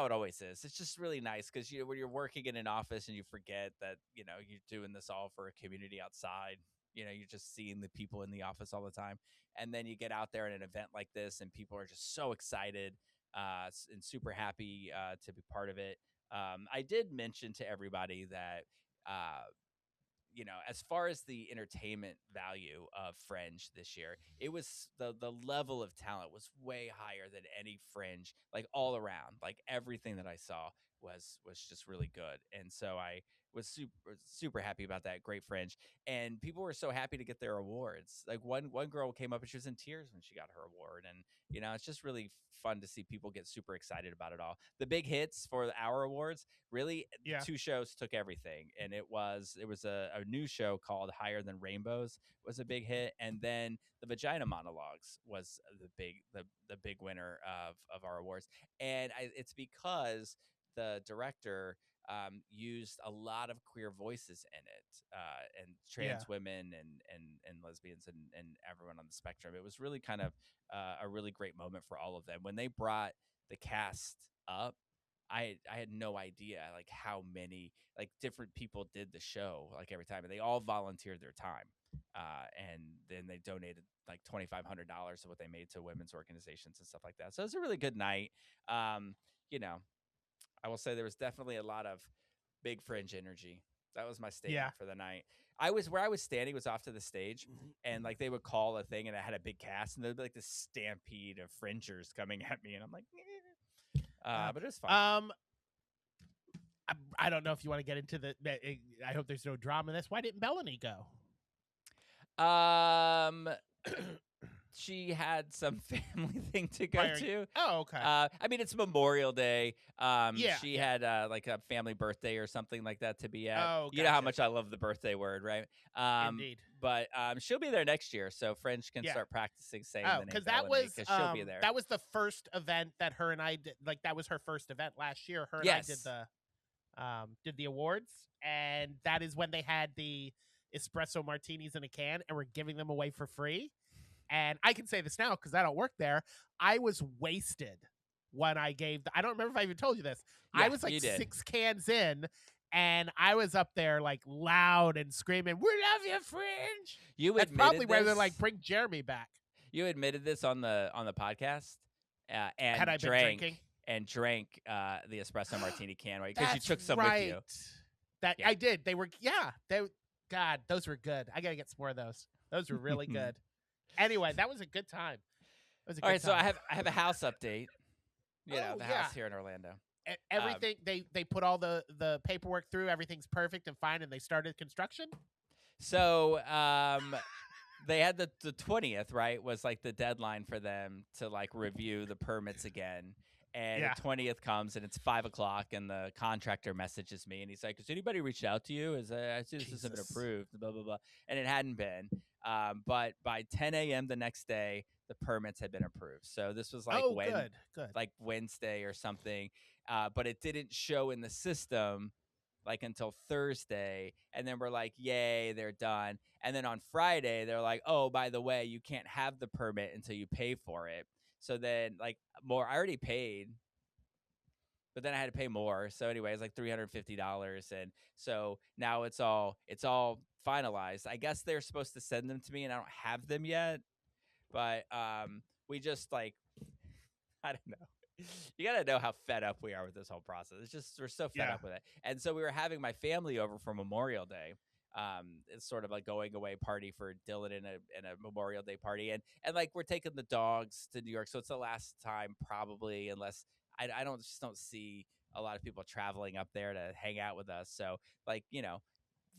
it always is. It's just really nice because, when you're working in an office and you forget that, you're doing this all for a community outside. You're just seeing the people in the office all the time. And then you get out there at an event like this and people are just so excited and super happy to be part of it. I did mention to everybody that, as far as the entertainment value of Fringe this year, it was the level of talent was way higher than any Fringe, like all around, like everything that I saw was just really good. And so I was super happy about that. Great Fringe. And people were so happy to get their awards. Like one girl came up and she was in tears when she got her award. And it's just really fun to see people get super excited about it all. The big hits for our awards, really, Yeah. 2 shows took everything. And it was a new show called Higher Than Rainbows was a big hit, and then the Vagina Monologues was the big winner of our awards. And it's because the director used a lot of queer voices in it, and trans women and lesbians and everyone on the spectrum. It was really kind of a really great moment for all of them. When they brought the cast up, I had no idea like how many like different people did the show like every time, and they all volunteered their time, and then they donated like $2,500 of what they made to women's organizations and stuff like that. So it was a really good night. I will say there was definitely a lot of big Fringe energy. That was my statement for the night. Where I was standing was off to the stage, and like they would call a thing, and it had a big cast, and there'd be like this stampede of Fringers coming at me, and I'm like, but it was fun. I don't know if you want to get into I hope there's no drama in this. Why didn't Melanie go? She had some family thing to go to. Oh, okay. I mean, it's Memorial Day. She had like a family birthday or something like that to be at. Oh, you know how much I love the birthday word, right? Indeed. But she'll be there next year, so Fringe can start practicing saying the name. Because that Melanie, was she'll be there. That was the first event that her and I did. Like that was her first event last year. Her and I did the awards, and that is when they had the espresso martinis in a can, and we're giving them away for free. And I can say this now because I don't work there. I was wasted when I gave I don't remember if I even told you this. Yeah, I was like 6 cans in, and I was up there like loud and screaming, "We love you, Fringe!" That's probably where they're like, "Bring Jeremy back." You admitted this on the podcast, and had I been drinking? And drank the espresso martini can, right? Because you took some with you. I did. They were God, those were good. I gotta get some more of those. Those were really good. Anyway, that was a good time. All right, so I have a house update. House here in Orlando. Everything they put all the paperwork through. Everything's perfect and fine, and they started construction. So they had the 20th, right? Was like the deadline for them to like review the permits again. And the 20th comes and it's 5:00, and the contractor messages me and he's like, "Has anybody reached out to you? I see this hasn't been approved." Blah blah blah, and it hadn't been. But by 10 a.m. the next day, the permits had been approved. So this was like good. Like Wednesday or something. But it didn't show in the system like until Thursday, and then we're like, "Yay, they're done." And then on Friday, they're like, "Oh, by the way, you can't have the permit until you pay for it." So then, like, I already paid, but then I had to pay more. So anyway, it's like $350, and so now it's all finalized. I guess they're supposed to send them to me, and I don't have them yet. But we just like, I don't know. You gotta know how fed up we are with this whole process. It's just we're so fed up with it. And so we were having my family over for Memorial Day. It's sort of like going away party for Dylan in a Memorial Day party, and like we're taking the dogs to New York, so it's the last time probably, unless I don't see a lot of people traveling up there to hang out with us. So like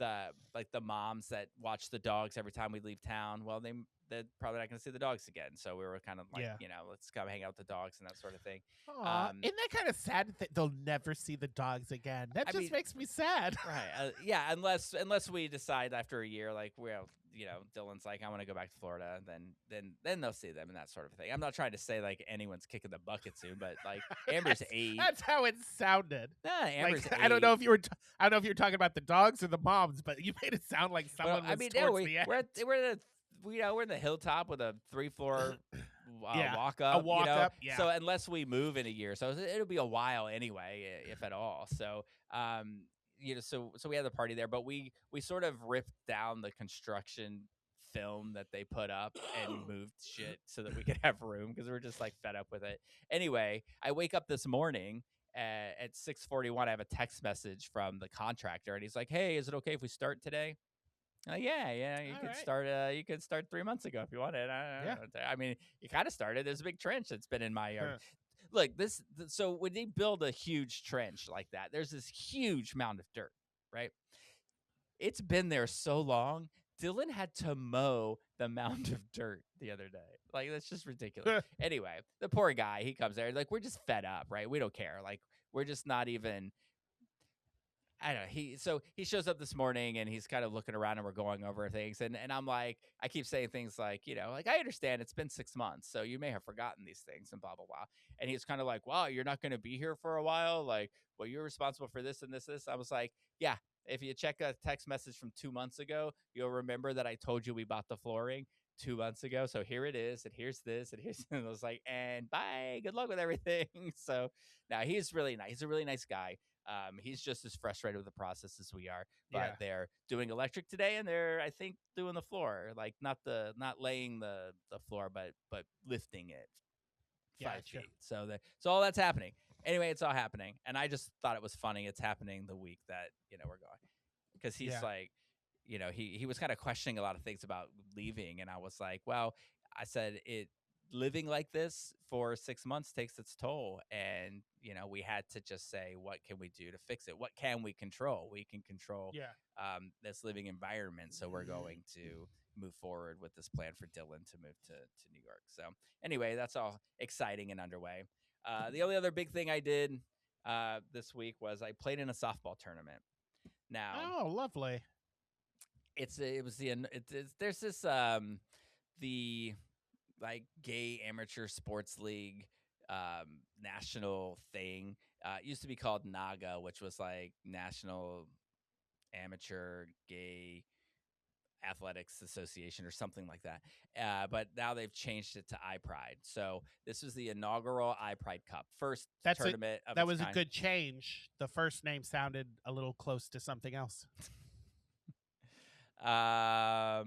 the moms that watch the dogs every time we leave town, well they're probably not going to see the dogs again. So we were kind of like, let's come hang out with the dogs and that sort of thing. Isn't that kind of sad that they'll never see the dogs again? That makes me sad. Right. Unless we decide after a year, like, well, Dylan's like, I want to go back to Florida, then they'll see them and that sort of thing. I'm not trying to say like anyone's kicking the bucket soon, but like Amber's 8. That's how it sounded. Amber's 8. I don't know if you were talking about the dogs or the moms, but you made it sound like someone was towards the end. We're in the hilltop with a 3-floor walk up. So unless we move in a year, so it'll be a while anyway, if at all. So so we had the party there, but we sort of ripped down the construction film that they put up and moved shit so that we could have room because we're just like fed up with it. Anyway, I wake up this morning at 6:41. I have a text message from the contractor, and he's like, "Hey, is it okay if we start today?" Yeah. You could start. You could start 3 months ago if you wanted. I mean, you kind of started. There's a big trench that's been in my yard. look, so when they build a huge trench like that, there's this huge mound of dirt, right? It's been there so long. Dylan had to mow the mound of dirt the other day. Like, that's just ridiculous. Anyway, the poor guy, he comes there. Like, we're just fed up, right? We don't care. Like, we're just not even. I don't know. He shows up this morning and he's kind of looking around and we're going over things. And I'm like, I keep saying things like, like, I understand it's been 6 months, so you may have forgotten these things and blah, blah, blah. And he's kind of like, wow, you're not going to be here for a while. Like, well, you're responsible for this and this. I was like, yeah, if you check a text message from 2 months ago, you'll remember that I told you we bought the flooring 2 months ago. So here it is. And here's this. And here's, and I was like, and bye, good luck with everything. So now he's really nice. He's a really nice guy. He's just as frustrated with the process as we are, but they're doing electric today, and they're, I think, doing the floor, like not laying the floor, but lifting it 5 feet. So all that's happening. Anyway, it's all happening, and I just thought it was funny. It's happening the week that we're going, because he's like, he was kind of questioning a lot of things about leaving, and I was like, well, I said living like this for 6 months takes its toll, and we had to just say, what can we do to fix it? What can we control? We can control this living environment, so we're going to move forward with this plan for Dylan to move to New York. So anyway, that's all exciting and underway. The only other big thing I did this week was I played in a softball tournament. Now, oh, lovely. There's this the like gay amateur sports league national thing. It used to be called NAGA, which was like National Amateur Gay Athletics Association or something like that. But now they've changed it to iPride. So this was the inaugural iPride Cup, first tournament of that its was kind. a good change. The first name sounded a little close to something else. Yeah,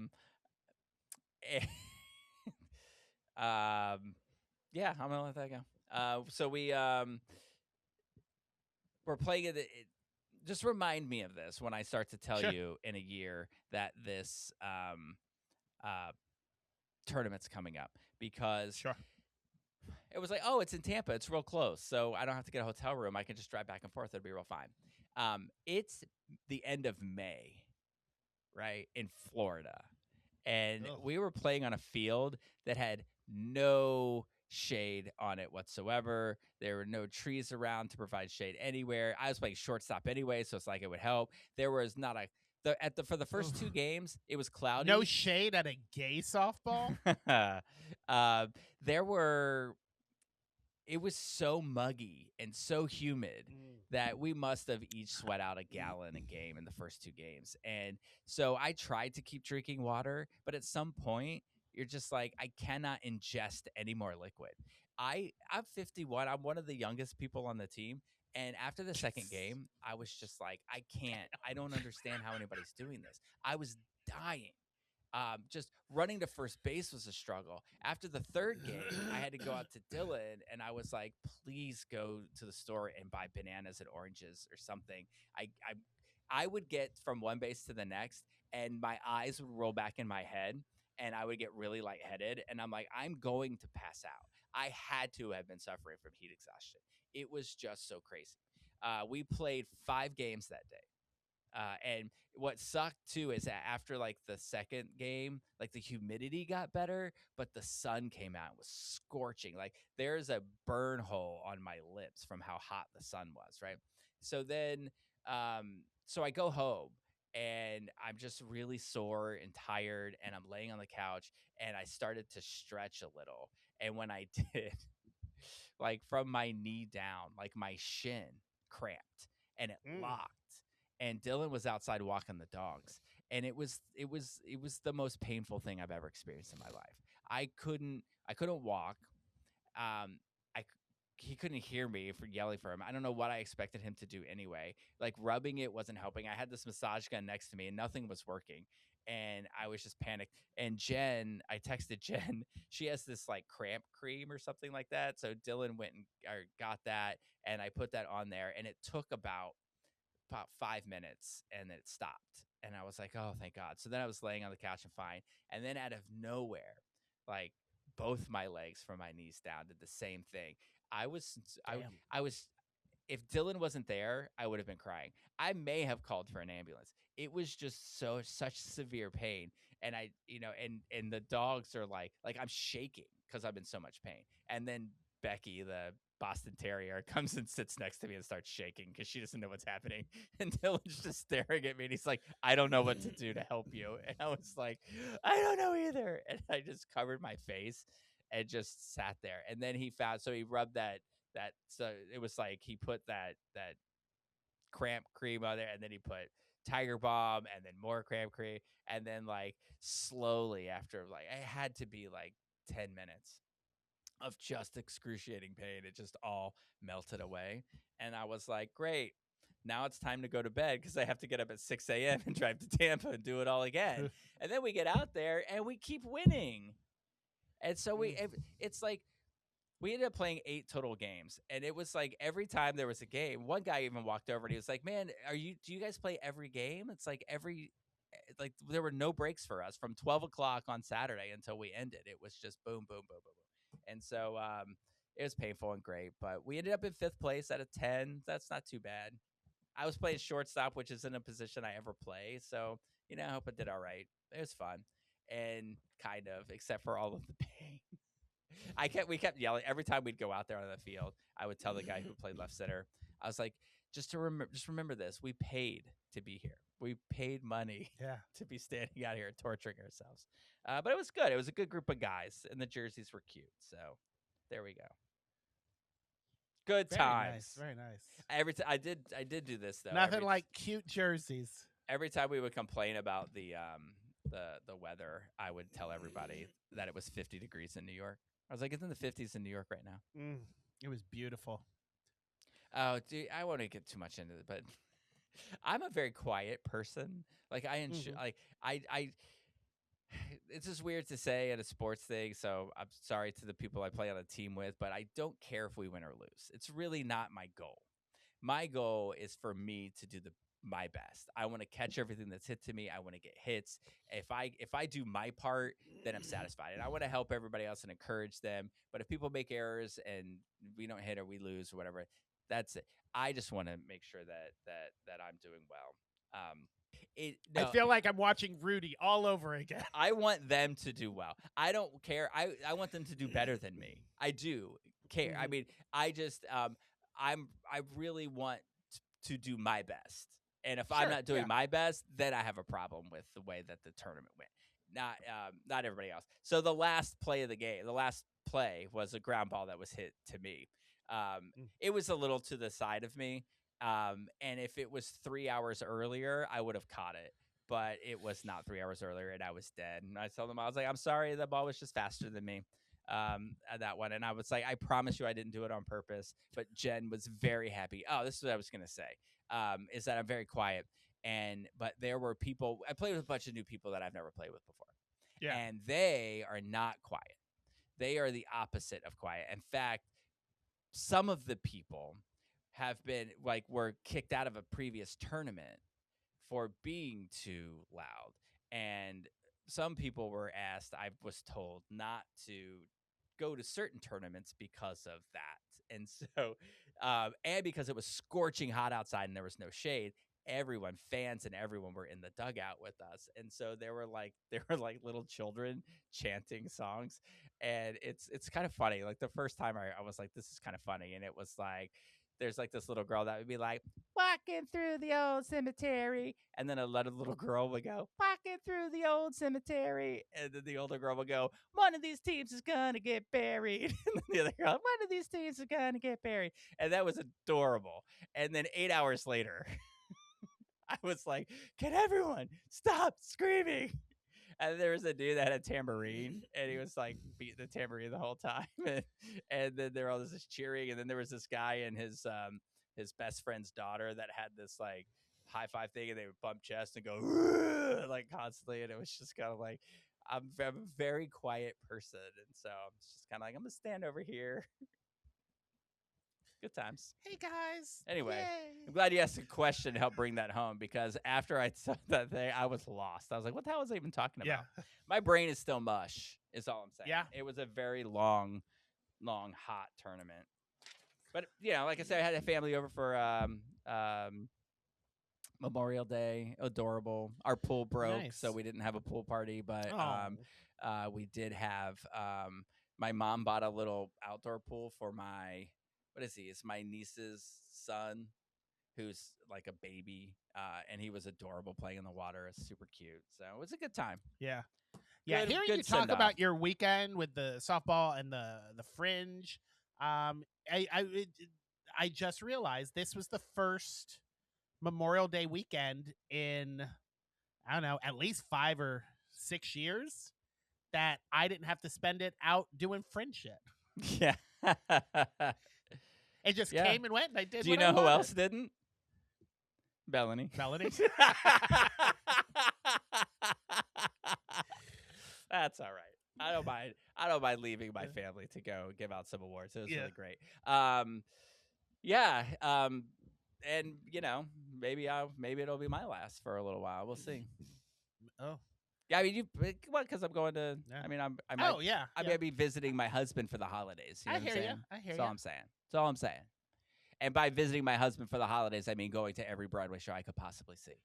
I'm gonna let that go. So we're playing it. Just remind me of this when I start to tell you in a year that this tournament's coming up, because it was like, oh, it's in Tampa, it's real close, so I don't have to get a hotel room. I can just drive back and forth. It'll be real fine. It's the end of May, right, in Florida. And we were playing on a field that had no shade on it whatsoever. There were no trees around to provide shade anywhere. I was playing shortstop anyway, so it's like it would help. There was not for the first 2 games, it was cloudy. No shade at a gay softball? It was so muggy and so humid that we must have each sweat out a gallon a game in the first 2 games. And so I tried to keep drinking water, but at some point you're just like, I cannot ingest any more liquid. I'm 51. I'm one of the youngest people on the team. And after the second game, I was just like, I don't understand how anybody's doing this. I was dying. Just running to first base was a struggle. After the third game, I had to go out to Dylan, and I was like, please go to the store and buy bananas and oranges or something. I would get from one base to the next, and my eyes would roll back in my head, and I would get really lightheaded. And I'm like, I'm going to pass out. I had to have been suffering from heat exhaustion. It was just so crazy. We played 5 games that day. And what sucked too is that after like the second game, like the humidity got better, but the sun came out and was scorching. Like there's a burn hole on my lips from how hot the sun was, right? So then, so I go home and I'm just really sore and tired, and I'm laying on the couch, and I started to stretch a little. And when I did, like from my knee down, like my shin cramped and it locked. And Dylan was outside walking the dogs, and it was the most painful thing I've ever experienced in my life. I couldn't walk. He couldn't hear me for yelling for him. I don't know what I expected him to do anyway. Like rubbing it wasn't helping. I had this massage gun next to me, and nothing was working. And I was just panicked. And Jen, I texted Jen. She has this like cramp cream or something like that. So Dylan went and got that, and I put that on there, and it took about 5 minutes, and then it stopped. And I was like, oh, thank God. So then I was laying on the couch and fine. And then out of nowhere, like both my legs from my knees down did the same thing. I was Damn. I was if Dylan wasn't there, I would have been crying. I may have called for an ambulance. It was just such severe pain, and I, and the dogs are like I'm shaking because I'm in so much pain. And then Becky, the Boston Terrier, comes and sits next to me and starts shaking because she doesn't know what's happening. And Dylan's just staring at me, and he's like, "I don't know what to do to help you." And I was like, "I don't know either." And I just covered my face and just sat there. And then he rubbed so it was like he put that cramp cream on there, and then he put Tiger Balm, and then more cramp cream, and then like slowly after like it had to be like 10 minutes of just excruciating pain, it just all melted away. And I was like, great, now it's time to go to bed because I have to get up at 6 a.m. and drive to Tampa and do it all again. And then we get out there and we keep winning. And so it's like we ended up playing 8 total games, and it was like every time there was a game, one guy even walked over and he was like, "Man, do you guys play every game?" It's like like there were no breaks for us from 12 o'clock on Saturday until we ended. It was just boom, boom, boom, boom, boom. And so it was painful and great, but we ended up in 5th place out of 10. That's not too bad. I was playing shortstop, which isn't a position I ever play, so I hope I did all right. It was fun, and kind of, except for all of the pain. We kept yelling every time we'd go out there on the field. I would tell the guy who played left center, I was like, just remember this: we paid to be here. We paid money to be standing out here torturing ourselves. But it was good. It was a good group of guys, and the jerseys were cute. So there we go. Good times. Very nice. I did do this though. Nothing like cute jerseys. Every time we would complain about the weather, I would tell everybody that it was 50 degrees in New York. I was like, it's in the 50s in New York right now. It was beautiful. Oh, dude, I won't get too much into it, but I'm a very quiet person. Like I enjoy, I. It's just weird to say at a sports thing, so I'm sorry to the people I play on a team with, but I don't care if we win or lose. It's really not my goal. My goal is for me to do my best. I want to catch everything that's hit to me. I want to get hits. If I do my part, then I'm satisfied. And I want to help everybody else and encourage them. But if people make errors and we don't hit or we lose or whatever, that's it. I just want to make sure that I'm doing well. I feel like I'm watching Rudy all over again. I want them to do well. I don't care. I want them to do better than me. I do care. I mean, I just I really want to do my best. And if I'm not doing my best, then I have a problem with the way that the tournament went. Not everybody else. So the last play of the game, the last play was a ground ball that was hit to me. It was a little to the side of me. And if it was 3 hours earlier, I would have caught it. But it was not 3 hours earlier, and I was dead. And I told them, I was like, I'm sorry, the ball was just faster than me. At that one. And I was like, I promise you I didn't do it on purpose. But Jen was very happy. Oh, this is what I was going to say, is that I'm very quiet. But there were people, I played with a bunch of new people that I've never played with before. Yeah. And they are not quiet. They are the opposite of quiet. In fact, some of the people have been were kicked out of a previous tournament for being too loud. And some people were asked, I was told, not to go to certain tournaments because of that. And so, and because it was scorching hot outside and there was no shade, fans and everyone were in the dugout with us. And so there were like little children chanting songs. And it's kind of funny. Like the first time I was like, this is kind of funny. And it was like, there's like this little girl that would be like, walking through the old cemetery. And then a little girl would go, walking through the old cemetery. And then the older girl would go, one of these teams is going to get buried. And then the other girl, one of these teams is going to get buried. And that was adorable. And then 8 hours later, I was like, can everyone stop screaming? And there was a dude that had a tambourine, and he was like beating the tambourine the whole time. And then there was this cheering, and then there was this guy and his best friend's daughter that had this like high five thing, and they would bump chest and go like constantly. And it was just kind of like, I'm a very quiet person, and so I'm just kind of like, I'm gonna stand over here. Good times. Hey, guys. Anyway, yay. I'm glad you asked a question to help bring that home, because after I saw that thing, I was lost. I was like, what the hell was I even talking about? Yeah. My brain is still mush, is all I'm saying. Yeah. It was a very long, hot tournament. But like I said, I had a family over for Memorial Day. Adorable. Our pool broke, so Nice. we didn't have a pool party. But Oh. we did have. My mom bought a little outdoor pool for my. What is he? It's my niece's son, who's like a baby, and he was adorable playing in the water. It's super cute. So it was a good time. Yeah. Good- Hearing good you talk send-off. about your weekend with the softball and the Fringe, I just realized this was the first Memorial Day weekend in, I don't know, at least 5 or 6 years that I didn't have to spend it out doing Fringe shit. Yeah. It just Yeah. came and went. And I did. Do you what I know who wanted. else didn't? Melanie. Melanie. That's all right. I don't mind leaving my family to go give out some awards. It was Yeah. really great. Yeah. And maybe it'll be my last for a little while. We'll see. Oh. Yeah, I mean, because I'm going to. Yeah. I mean, I might. Oh yeah. I may be visiting my husband for the holidays. You know I what I'm hear you. saying? I hear That's you. all I'm saying. That's all I'm saying. And by visiting my husband for the holidays, I mean going to every Broadway show I could possibly see.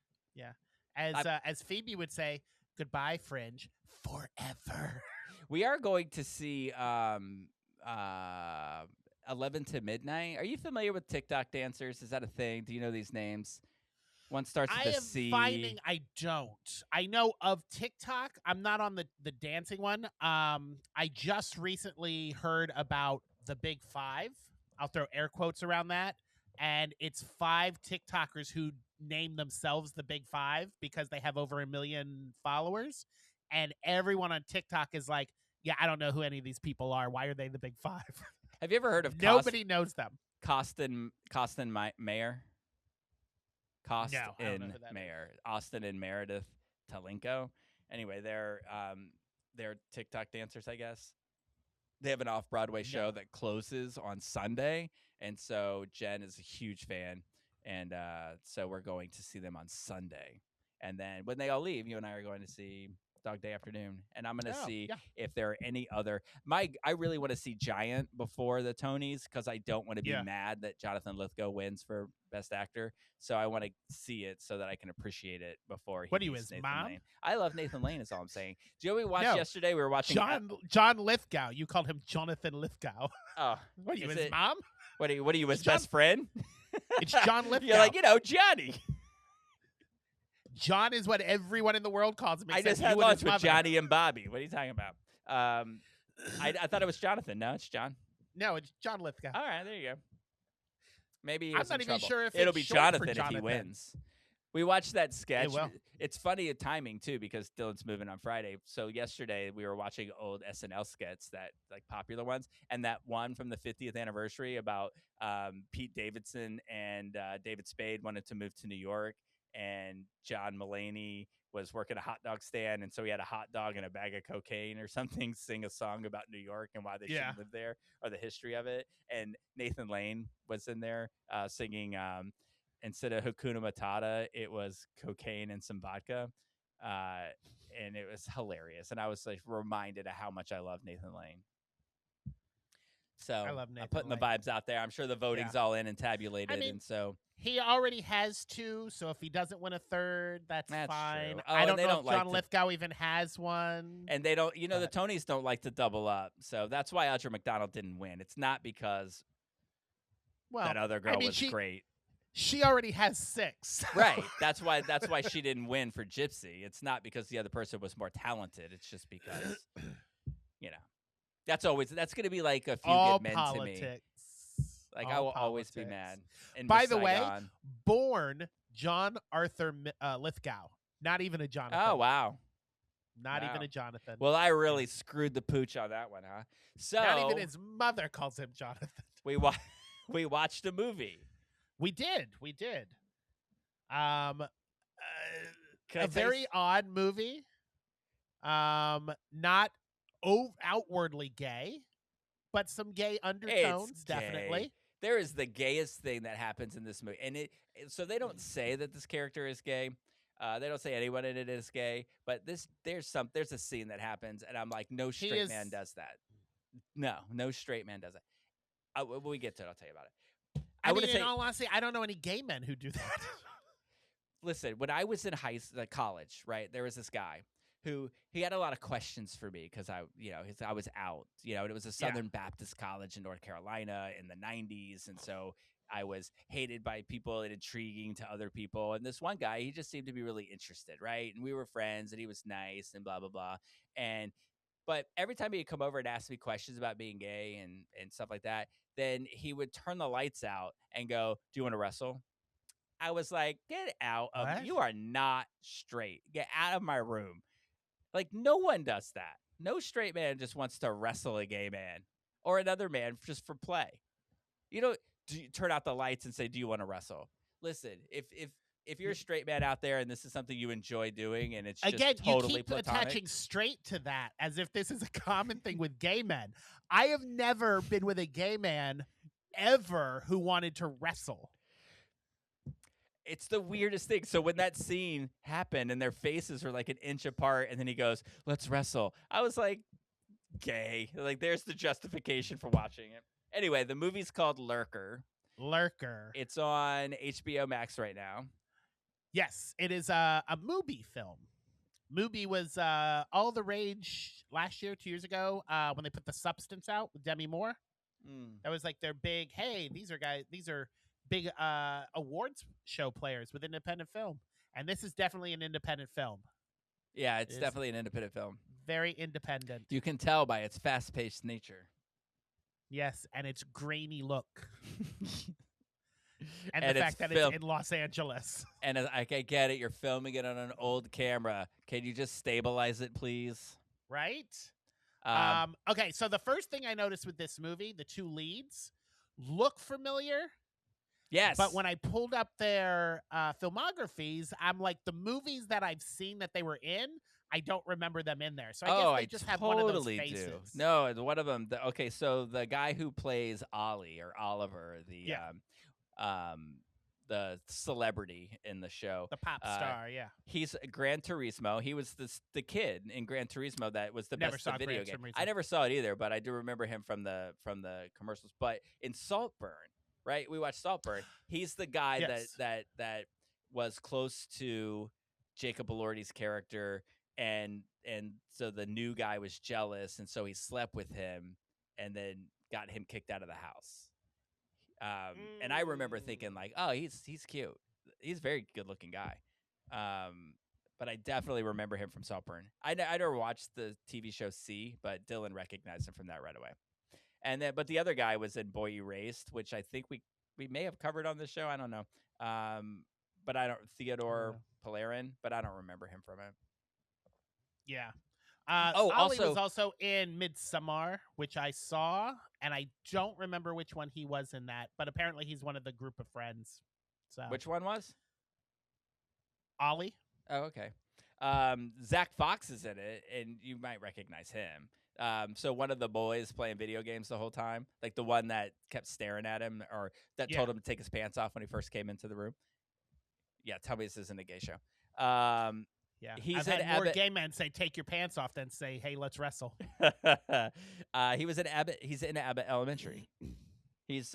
As Phoebe would say, goodbye, Fringe, forever. We are going to see 11 to Midnight. Are you familiar with TikTok dancers? Is that a thing? Do you know these names? One starts with I a am C. finding I don't. I know of TikTok. I'm not on the dancing one. I just recently heard about the Big Five. I'll throw air quotes around that. And it's 5 TikTokers who name themselves the Big Five because they have over 1 million followers. And everyone on TikTok is like, yeah, I don't know who any of these people are. Why are they the Big Five? Have you ever heard of Nobody knows them. Costin Mayer? No, I don't know who that is. Mayer. Austin and Meredith Talenko. Anyway, they're TikTok dancers, I guess. They have an off-Broadway show that closes on Sunday, and so Jen is a huge fan, and so we're going to see them on Sunday. And then when they all leave, you and I are going to see Dog Day Afternoon, and I'm going to see if there are any other. I really want to see Giant before the Tonys because I don't want to be mad that Jonathan Lithgow wins for Best Actor. So I want to see it so that I can appreciate it before he. What are you, meets his Nathan mom? Lane. I love Nathan Lane. Is all I'm saying. Do you know what we watched yesterday? We were watching John Lithgow. You called him Jonathan Lithgow. Oh, What are you, is his it- mom? What are you, his John- best friend? It's John Lithgow. You're like, Johnny. John is what everyone in the world calls him. I except just had you and lunch his with mother. Johnny and Bobby. What are you talking about? I thought it was Jonathan. No, it's John. No, it's John Lithgow. All right, there you go. Maybe he I'm was not in even trouble. sure if it'll it's be short for Jonathan if he Jonathan. wins. We watched that sketch. will. It's funny at timing too because Dylan's moving on Friday. So yesterday we were watching old SNL skits that like popular ones, and that one from the 50th anniversary about Pete Davidson and David Spade wanted to move to New York, and John Mulaney was working a hot dog stand, and so he had a hot dog and a bag of cocaine or something, sing a song about New York and why they shouldn't live there or the history of it. And Nathan Lane was in there singing instead of Hakuna Matata, it was cocaine and some vodka. And it was hilarious. And I was like reminded of how much I love Nathan Lane. So I love Nathan I'm putting Lane. the vibes out there. I'm sure the voting's all in and tabulated. I mean, and so He already has 2, so if he doesn't win a third, that's fine. true. Oh, I and don't they know don't if like John to- Lithgow even has one. And they don't, the But- Tonys don't like to double up. So that's why Audra McDonald didn't win. It's not because that other girl was great. She already has 6. Right. That's why she didn't win for Gypsy. It's not because the other person was more talented. It's just because, that's going to be like a few All good men politics. to me. Like All I will always be politics. mad. And By the way, Saigon. born John Arthur Lithgow. Not even a Jonathan. Oh, wow. Not even Wow. a Jonathan. Well, I really screwed the pooch on that one, huh? So Not even his mother calls him Jonathan. we watched a movie. We did. A Can I very odd movie. Not outwardly gay, but some gay undertones, It's definitely. gay. There is the gayest thing that happens in this movie, and so they don't say that this character is gay. They don't say anyone in it is gay, but there's a scene that happens, and I'm like, no straight man does that. No straight man does it. When we get to it, I'll tell you about it. I mean, in all honesty, I don't know any gay men who do that. Listen, when I was in college, right, there was this guy who he had a lot of questions for me because I was out, and it was a Southern Baptist college in North Carolina in the 90s. And so I was hated by people and intriguing to other people. And this one guy, he just seemed to be really interested, right? And we were friends and he was nice and blah, blah, blah. But every time he'd come over and ask me questions about being gay and stuff like that, then he would turn the lights out and go, "Do you want to wrestle?" I was like, "Get out of you are not straight. Get out of my room." Like, no one does that. No straight man just wants to wrestle a gay man or another man just for play. You turn out the lights and say, "Do you want to wrestle?" Listen, if you're a straight man out there and this is something you enjoy doing and it's just totally you keep platonic, attaching straight to that as if this is a common thing with gay men. I have never been with a gay man ever who wanted to wrestle. it's the weirdest thing. So when that scene happened and their faces were like an inch apart and then he goes, "Let's wrestle," I was like, gay. Like, there's the justification for watching it. Anyway, the movie's called Lurker. Lurker. It's on HBO Max right now. Yes, it is a movie film. Movie was all the rage last year, 2 years ago, when they put The Substance out with Demi Moore. That was like their big, hey, these are big awards show players with independent film. And this is definitely an independent film. Yeah, it's definitely an independent film. Very independent. You can tell by its fast-paced nature. Yes, and its grainy look. And the fact that it's in Los Angeles. And I get it. You're filming it on an old camera. Can you just stabilize it, please? Right? Okay, so the first thing I noticed with this movie, the two leads look familiar. Yes. But when I pulled up their filmographies, I'm like, the movies that I've seen that they were in, I don't remember them in there. So I guess they just have one of those faces. Do. No, one of them. Okay, so the guy who plays Ollie or Oliver, the celebrity in the show, the pop star, he's Gran Turismo. He was the kid in Gran Turismo that was the best video game. I never saw it either, but I do remember him from the commercials. But in Saltburn, right? We watched Saltburn. He's the guy that was close to Jacob Elordi's character, and so the new guy was jealous, and so he slept with him, and then got him kicked out of the house. And I remember thinking like, oh, he's cute. He's a very good looking guy. But I definitely remember him from Saltburn. I never watched the TV show C, but Dylan recognized him from that right away. And then, but the other guy was in Boy Erased, which I think we may have covered on this show. I don't know. But Theodore Polarin, but I don't remember him from it. Yeah. Ollie was also in Midsommar, which I saw, and I don't remember which one he was in that, but apparently he's one of the group of friends. So which one was? Ollie. Oh, okay. Zach Fox is in it, and you might recognize him. So one of the boys playing video games the whole time, like the one that kept staring at him or that told him to take his pants off when he first came into the room. Yeah, tell me this isn't a gay show. Yeah, I've had more gay men say "take your pants off" than say "Hey, let's wrestle." He was in Abbott. He's in Abbott Elementary. He's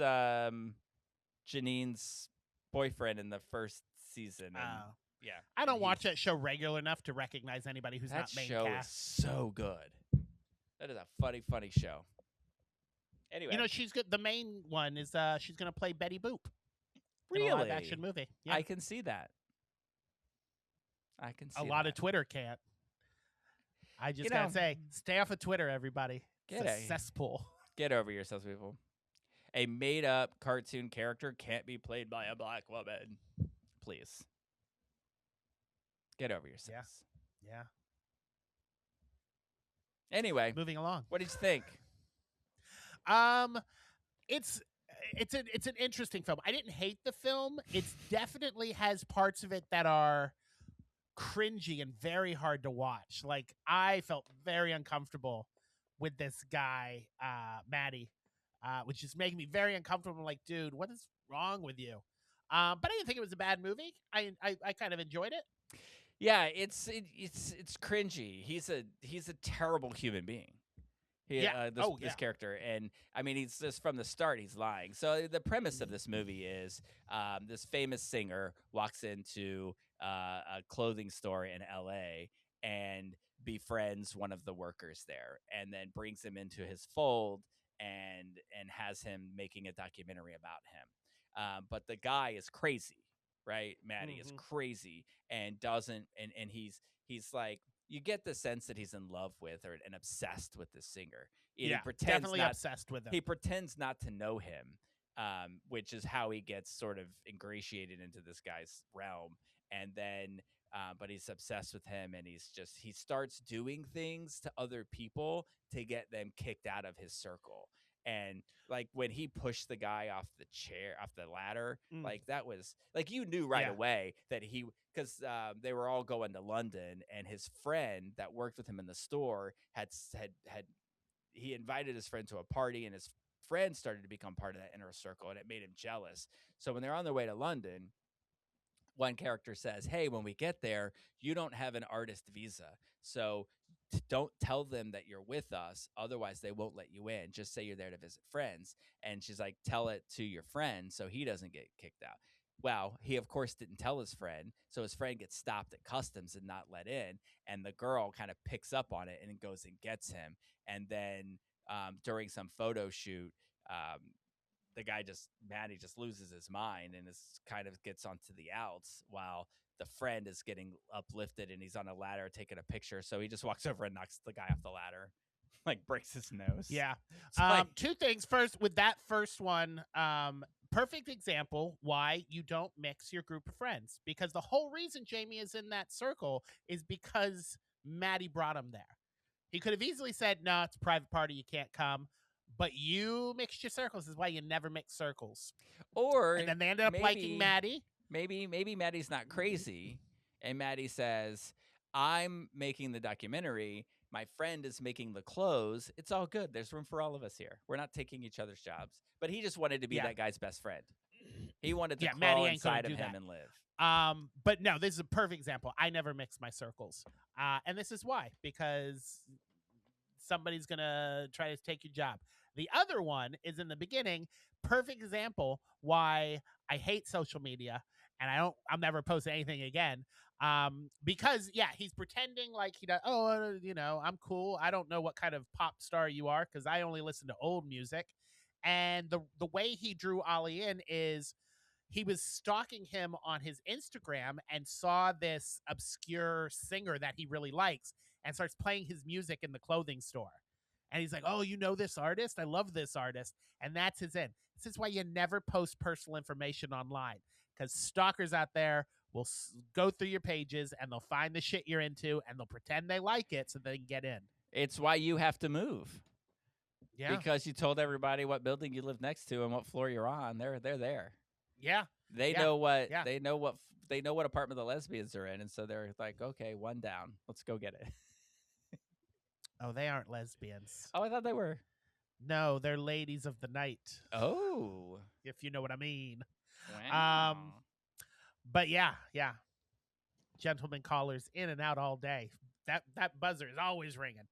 Janine's boyfriend in the first season. And, yeah, I don't watch that show regular enough to recognize anybody who's not main cast. That show is so good. That is a funny show. Anyway, she's good. The main one is she's going to play Betty Boop. Really? In a live action movie. Yeah. I can see that. I can see a lot of Twitter can't. I just gotta say, stay off of Twitter, everybody. It's a cesspool. Get over yourselves, people. A made-up cartoon character can't be played by a black woman. Please. Get over yourselves. Yeah. Anyway, moving along. What did you think? It's an interesting film. I didn't hate the film. It definitely has parts of it that are cringy and very hard to watch. Like, I felt very uncomfortable with this guy, Maddie, which is making me very uncomfortable. Like, dude, what is wrong with you? But I didn't think it was a bad movie. I kind of enjoyed it. Yeah, it's cringy. He's a terrible human being. This character, and I mean, he's just from the start he's lying. So the premise of this movie is this famous singer walks into a clothing store in L.A. and befriends one of the workers there, and then brings him into his fold and has him making a documentary about him. But the guy is crazy, right? Maddie is crazy and doesn't, and he's like, you get the sense that he's in love with and obsessed with this singer. And he pretends definitely obsessed with him. He pretends not to know him, which is how he gets sort of ingratiated into this guy's realm. And then, but he's obsessed with him, and he starts doing things to other people to get them kicked out of his circle. And like when he pushed the guy off the ladder, like that was like, you knew right away that because they were all going to London, and his friend that worked with him in the store he invited his friend to a party, and his friend started to become part of that inner circle, and it made him jealous. So when they're on their way to London, one character says, hey, when we get there, you don't have an artist visa. So don't tell them that you're with us. Otherwise, they won't let you in. Just say you're there to visit friends. And she's like, tell it to your friend so he doesn't get kicked out. Well, he, of course, didn't tell his friend. So his friend gets stopped at customs and not let in. And the girl kind of picks up on it and goes and gets him. And then during some photo shoot, Maddie just loses his mind and gets onto the outs while the friend is getting uplifted and he's on a ladder taking a picture. So he just walks over and knocks the guy off the ladder, like breaks his nose. Yeah. Two things. First, with that first one, perfect example why you don't mix your group of friends, because the whole reason Jamie is in that circle is because Maddie brought him there. He could have easily said, no, it's a private party, you can't come. But you mixed your circles. This is why you never mix circles. And then they ended up liking Maddie. Maybe Maddie's not crazy. And Maddie says, I'm making the documentary. My friend is making the clothes. It's all good. There's room for all of us here. We're not taking each other's jobs. But he just wanted to be that guy's best friend. He wanted to crawl inside of him and live. But no, this is a perfect example. I never mix my circles. And this is why. Because somebody's going to try to take your job. The other one is in the beginning. Perfect example why I hate social media and I'm never posting anything again. Because he's pretending like he does. Oh, I'm cool. I don't know what kind of pop star you are because I only listen to old music. And the way he drew Ollie in is he was stalking him on his Instagram and saw this obscure singer that he really likes and starts playing his music in the clothing store. And he's like, oh, you know this artist? I love this artist. And that's his end. This is why you never post personal information online, because stalkers out there will go through your pages and they'll find the shit you're into and they'll pretend they like it so they can get in. It's why you have to move. Yeah. Because you told everybody what building you live next to and what floor you're on. They're there. Yeah. They know what apartment the lesbians are in, and so they're like, okay, one down. Let's go get it. Oh, they aren't lesbians. Oh, I thought they were. No, they're ladies of the night. Oh. If you know what I mean. Wow. But yeah. Gentleman callers in and out all day. That buzzer is always ringing.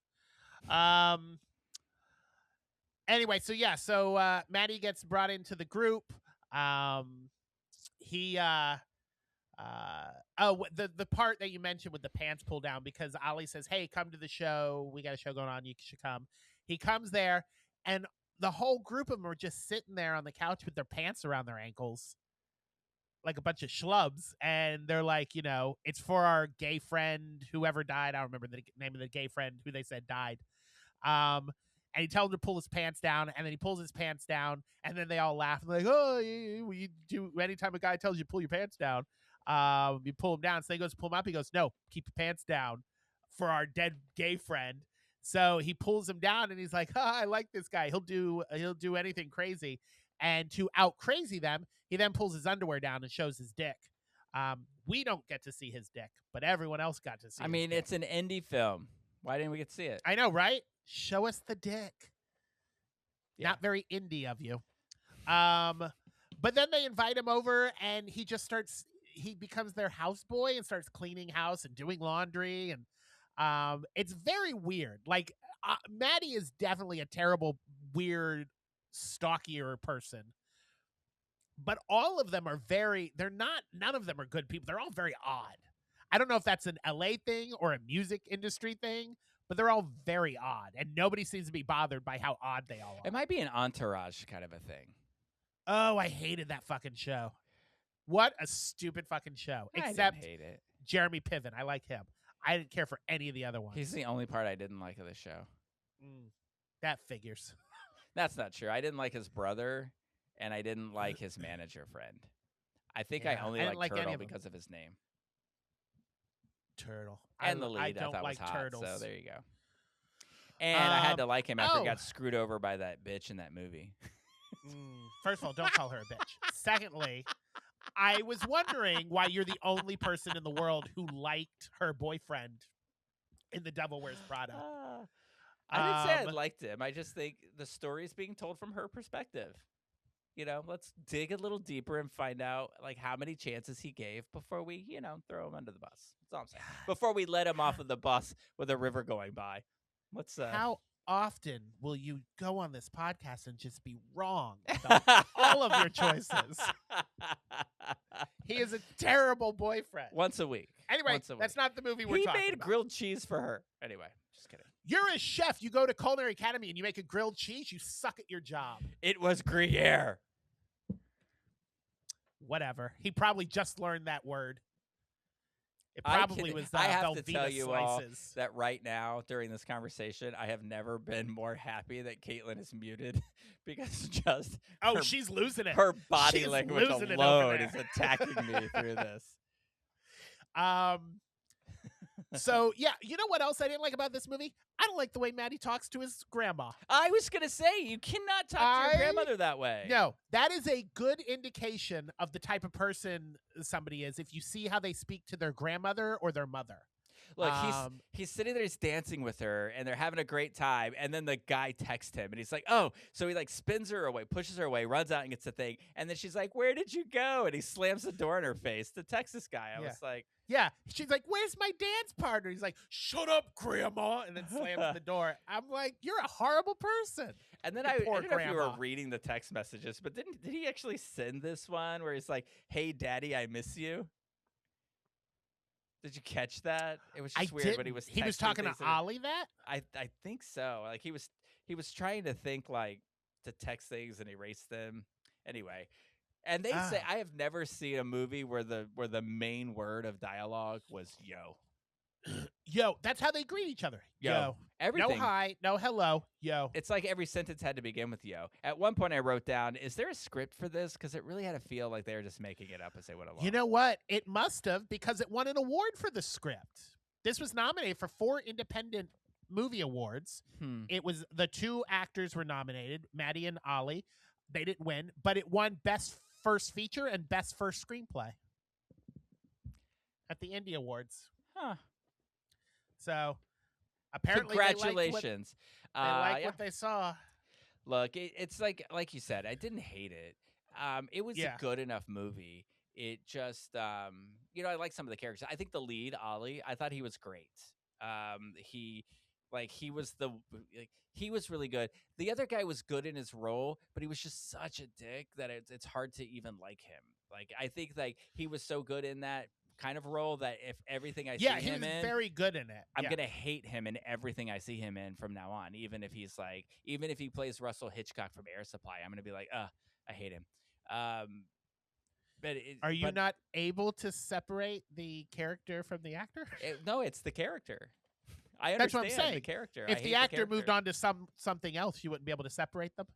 Anyway, so Maddie gets brought into the group. The part that you mentioned with the pants pulled down, because Ollie says, hey, come to the show. We got a show going on. You should come. He comes there, and the whole group of them are just sitting there on the couch with their pants around their ankles like a bunch of schlubs. And they're like, it's for our gay friend, whoever died. I don't remember the name of the gay friend who they said died. And he tells him to pull his pants down, and then he pulls his pants down, and then they all laugh. And they're like, oh, you do anytime a guy tells you to pull your pants down, you pull him down. So he goes to pull him up. He goes, no, keep your pants down for our dead gay friend. So he pulls him down, and he's like, I like this guy. He'll do anything crazy. And to out crazy them, he then pulls his underwear down and shows his dick. We don't get to see his dick, but everyone else got to see his dick. It's an indie film. Why didn't we get to see it? I know, right? Show us the dick. Yeah. Not very indie of you. But then they invite him over, and he becomes their houseboy and starts cleaning house and doing laundry. And It's very weird. Like Maddie is definitely a terrible, weird, stalkier person. But all of them are none of them are good people. They're all very odd. I don't know if that's an LA thing or a music industry thing, but they're all very odd. And nobody seems to be bothered by how odd they all are. It might be an Entourage kind of a thing. Oh, I hated that fucking show. What a stupid fucking show. Except I didn't hate it. Jeremy Piven. I like him. I didn't care for any of the other ones. He's the only part I didn't like of the show. That figures. That's not true. I didn't like his brother, and I didn't like his manager friend. I think I only didn't liked like any Turtle of them. because of his name. Turtle. And the lead I I don't thought like was hot, turtles. so there you go. And I had to like him after he got screwed over by that bitch in that movie. First of all, don't call her a bitch. Secondly, I was wondering why you're the only person in the world who liked her boyfriend in The Devil Wears Prada. I didn't say I liked him. I just think the story is being told from her perspective. You know, let's dig a little deeper and find out like how many chances he gave before we, throw him under the bus. That's all I'm saying. Before we let him off of the bus with a river going by. Let's How often will you go on this podcast and just be wrong about all of your choices? He is a terrible boyfriend. Once a week. Anyway, that's not the movie we're talking about. He made grilled cheese for her. Anyway, just kidding. You're a chef. You go to Culinary Academy and you make a grilled cheese. You suck at your job. It was Gruyere. Whatever. He probably just learned that word. It probably was I have Velveeta to tell you slices. all that right now during this conversation, I have never been more happy that Caitlin is muted because just she's losing it. Her body She's language losing alone it is attacking me through this. So yeah, you know what else I didn't like about this movie? I don't like the way Maddie talks to his grandma. I was gonna say you cannot talk to your grandmother that way. No, that is a good indication of the type of person somebody is if you see how they speak to their grandmother or their mother. Look, he's sitting there, he's dancing with her, and they're having a great time. And then the guy texts him, and he's like, "Oh!" So he like spins her away, pushes her away, runs out and gets the thing. And then she's like, "Where did you go?" And he slams the door in her face. The Texas guy. I was like, "Yeah." She's like, "Where's my dance partner?" He's like, "Shut up, Grandma!" And then slams the door. I'm like, "You're a horrible person." And then I don't know if you were reading the text messages, but did he actually send this one where he's like, "Hey, Daddy, I miss you"? Did you catch that? It was just weird when he was talking to Ollie that? I think so. Like he was trying to think like to text things and erase them. Anyway, and they say I have never seen a movie where the main word of dialogue was yo. Yo, that's how they greet each other. Yo. Everything. No hi, no hello, yo. It's like every sentence had to begin with yo. At one point I wrote down, is there a script for this? Because it really had to feel like they were just making it up as they went along. You know what? It must have, because it won an award for the script. This was nominated for 4 independent movie awards. It was the 2 actors were nominated, Maddie and Ollie. They didn't win, but it won Best First Feature and Best First Screenplay at the Indie Awards. Huh. So apparently congratulations. They like what they saw. Look, it's like you said, I didn't hate it. It was a good enough movie. It just I like some of the characters. I think the lead, Ollie, I thought he was great. He was really good. The other guy was good in his role, but he was just such a dick that it's hard to even like him. Like I think like he was so good in that kind of role that if everything I see him in, very good in it. I'm gonna hate him in everything I see him in from now on. Even if he plays Russell Hitchcock from Air Supply, I'm gonna be like, I hate him. Are you not able to separate the character from the actor? No, it's the character. I understand. That's what I'm saying. The character. If the actor moved on to something else, you wouldn't be able to separate them.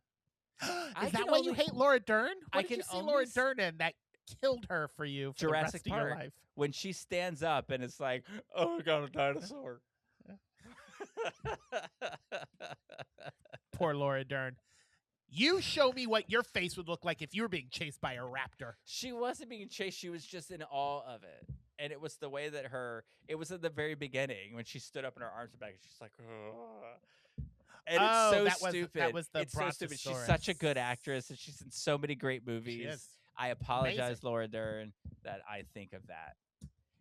Is that why you hate Laura Dern? What did you see Laura Dern in that killed her for you for Jurassic the rest of your life? When she stands up and it's like, "Oh, I got a dinosaur." Poor Laura Dern. You show me what your face would look like if you were being chased by a raptor. She wasn't being chased. She was just in awe of it. And it was the way that it was at the very beginning when she stood up and her arms were back and she's like, "Oh." And it's so stupid. That was the it's so stupid. She's such a good actress and she's in so many great movies. She is. I apologize, Amazing. Laura Dern, that I think of that.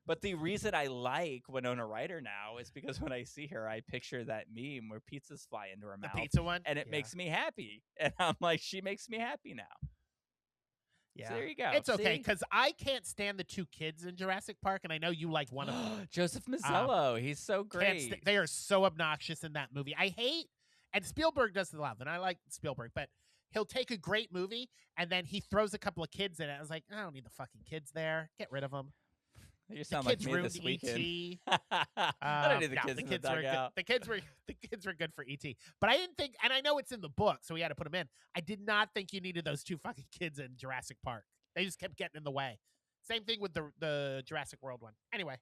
But the reason I like Winona Ryder now is because when I see her, I picture that meme where pizzas fly into her The mouth, pizza one, and it makes me happy. And I'm like, she makes me happy now. Yeah, So there you go. It's okay See? because I can't stand the two kids in Jurassic Park, and I know you like one of them. Joseph Mazzello, he's so great. They are so obnoxious in that movie. I hate, and Spielberg does the love, and I like Spielberg, but he'll take a great movie and then he throws a couple of kids in it. I was like, I don't need the fucking kids there. Get rid of them. You sound like me this weekend. I don't need the kids in the dugout. The kids were good for ET, but I didn't think, and I know it's in the book, so we had to put them in. I did not think you needed those two fucking kids in Jurassic Park. They just kept getting in the way. Same thing with the Jurassic World one. Anyway,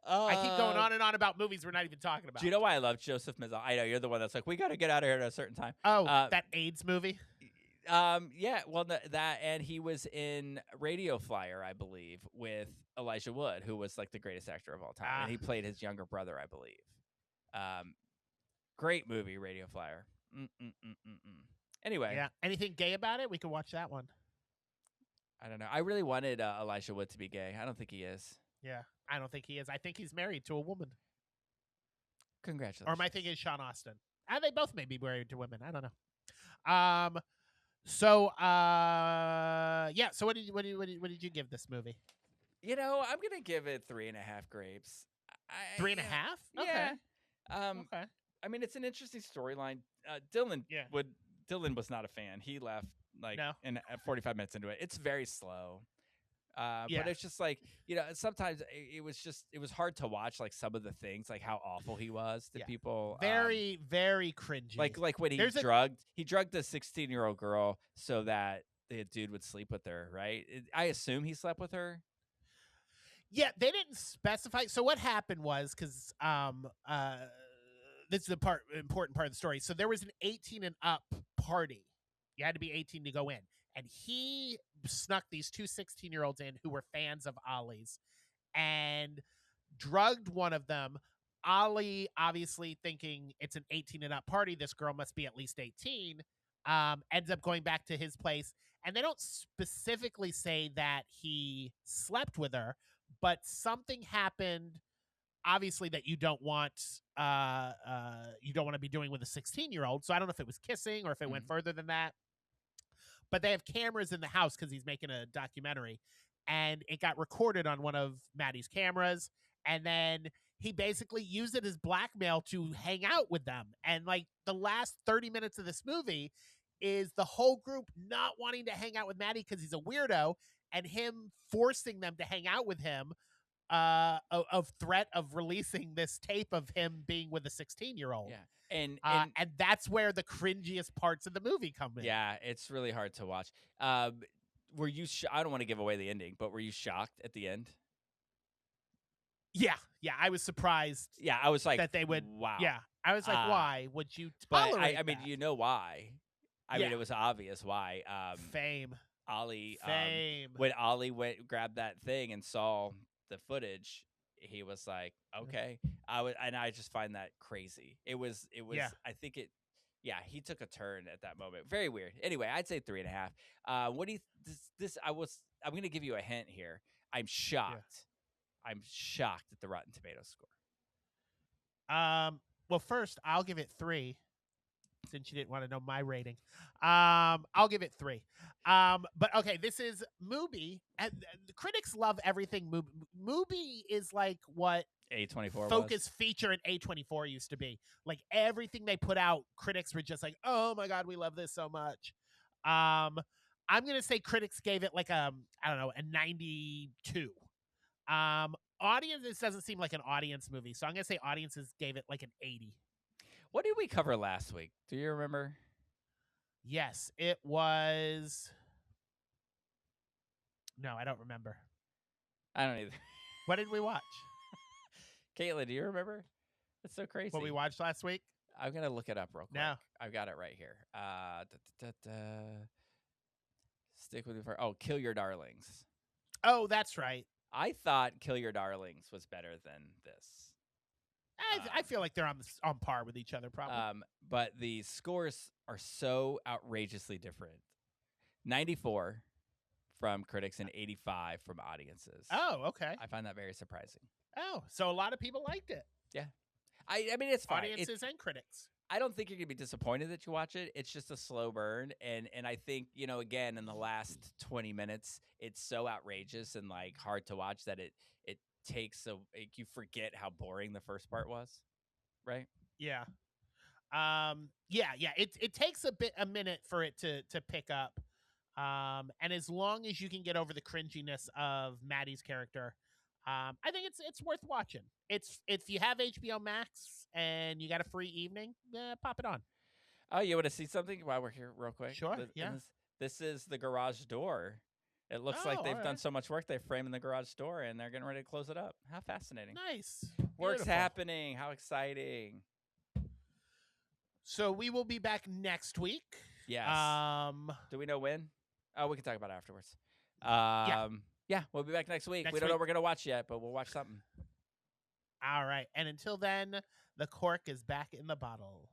I keep going on and on about movies we're not even talking about. Do you know why I love Joseph Mazzello? I know you're the one that's like, we got to get out of here at a certain time. Oh, that AIDS movie. Yeah, well, that, and he was in Radio Flyer, I believe, with Elijah Wood, who was like the greatest actor of all time, and he played his younger brother, I believe. Great movie, Radio Flyer. Anyway, yeah. Anything gay about it? We could watch that one. I don't know. I really wanted Elijah Wood to be gay. I don't think he is. Yeah, I don't think he is. I think he's married to a woman. Congratulations. Or my thing is Sean Austin. And they both may be married to women. I don't know. So yeah. So what did you give this movie? You know, I'm gonna give it 3.5 grapes. 3.5? Yeah. Okay. I mean, it's an interesting storyline. Dylan was not a fan. He left in 45 minutes into it. It's very slow. But it's just like, you know, sometimes it was hard to watch, like some of the things, like how awful he was to people. Very, very cringy. Like when he drugged the 16-year-old girl so that the dude would sleep with her, right? I assume he slept with her. Yeah, they didn't specify. So what happened was, because this is the important part of the story. So there was an 18 and up party. You had to be 18 to go in. And he snuck these two 16-year-olds in who were fans of Ollie's and drugged one of them. Ollie, obviously thinking it's an 18 and up party, this girl must be at least 18, ends up going back to his place. And they don't specifically say that he slept with her, but something happened, obviously, that you don't want to be doing with a 16-year-old. So I don't know if it was kissing or if it went further than that. But they have cameras in the house because he's making a documentary, and it got recorded on one of Maddie's cameras. And then he basically used it as blackmail to hang out with them. And like the last 30 minutes of this movie is the whole group not wanting to hang out with Maddie because he's a weirdo, and him forcing them to hang out with him of threat of releasing this tape of him being with a 16-year-old. Yeah. And that's where the cringiest parts of the movie come in. Yeah, it's really hard to watch. Were you? I don't want to give away the ending, but were you shocked at the end? Yeah, I was surprised. Yeah, I was like that they would. Wow. Yeah, I was like, why would you tolerate? But I mean, you know why? I mean, it was obvious why. Fame. Ollie. Fame. When Ollie grabbed that thing and saw the footage, he was like, okay. I just find that crazy. It was Yeah. I think it, yeah, he took a turn at that moment. Very weird. Anyway, I'd say 3.5. What do you, I'm going to give you a hint here. I'm shocked. Yeah. I'm shocked at the Rotten Tomatoes score. Well, first I'll give it 3 since you didn't want to know my rating. I'll give it 3. But okay, this is Mubi, and the critics love everything Mubi. Mubi is like what A24 Focus Feature and A24 used to be. Like everything they put out, critics were just like, "Oh my god, we love this so much." I'm gonna say critics gave it like a 92. Audience, this doesn't seem like an audience movie, so I'm gonna say audiences gave it like an 80. What did we cover last week? Do you remember? Yes, it was. No, I don't remember. I don't either. What did we watch? Caitlin, do you remember? It's so crazy. What we watched last week? I'm going to look it up real quick. No. I've got it right here. Stick with me for. Oh, Kill Your Darlings. Oh, that's right. I thought Kill Your Darlings was better than this. I feel like they're on par with each other, probably. But the scores are so outrageously different. 94 from critics and 85 from audiences. Oh, okay. I find that very surprising. Oh, so a lot of people liked it. I mean, it's fine. Audiences and critics. I don't think you're gonna be disappointed that you watch it. It's just a slow burn, and I think, you know, again, in the last 20 minutes, it's so outrageous and like hard to watch that it takes you forget how boring the first part was, right? Yeah. It takes a minute for it to pick up. And as long as you can get over the cringiness of Maddie's character, I think it's worth watching. It's if you have HBO Max and you got a free evening, pop it on. Oh, you want to see something while we're here, real quick? Sure, yeah. This is the garage door. It looks like they've done alright. so much work. They're framing the garage door, and they're getting ready to close it up. How fascinating! Nice. Work's Beautiful. happening. How exciting! So we will be back next week. Yes. Do we know when? Oh, we can talk about it afterwards. Yeah, we'll be back next week. Next We don't know week. what we're gonna watch yet, but we'll watch something. All right. And until then, the cork is back in the bottle.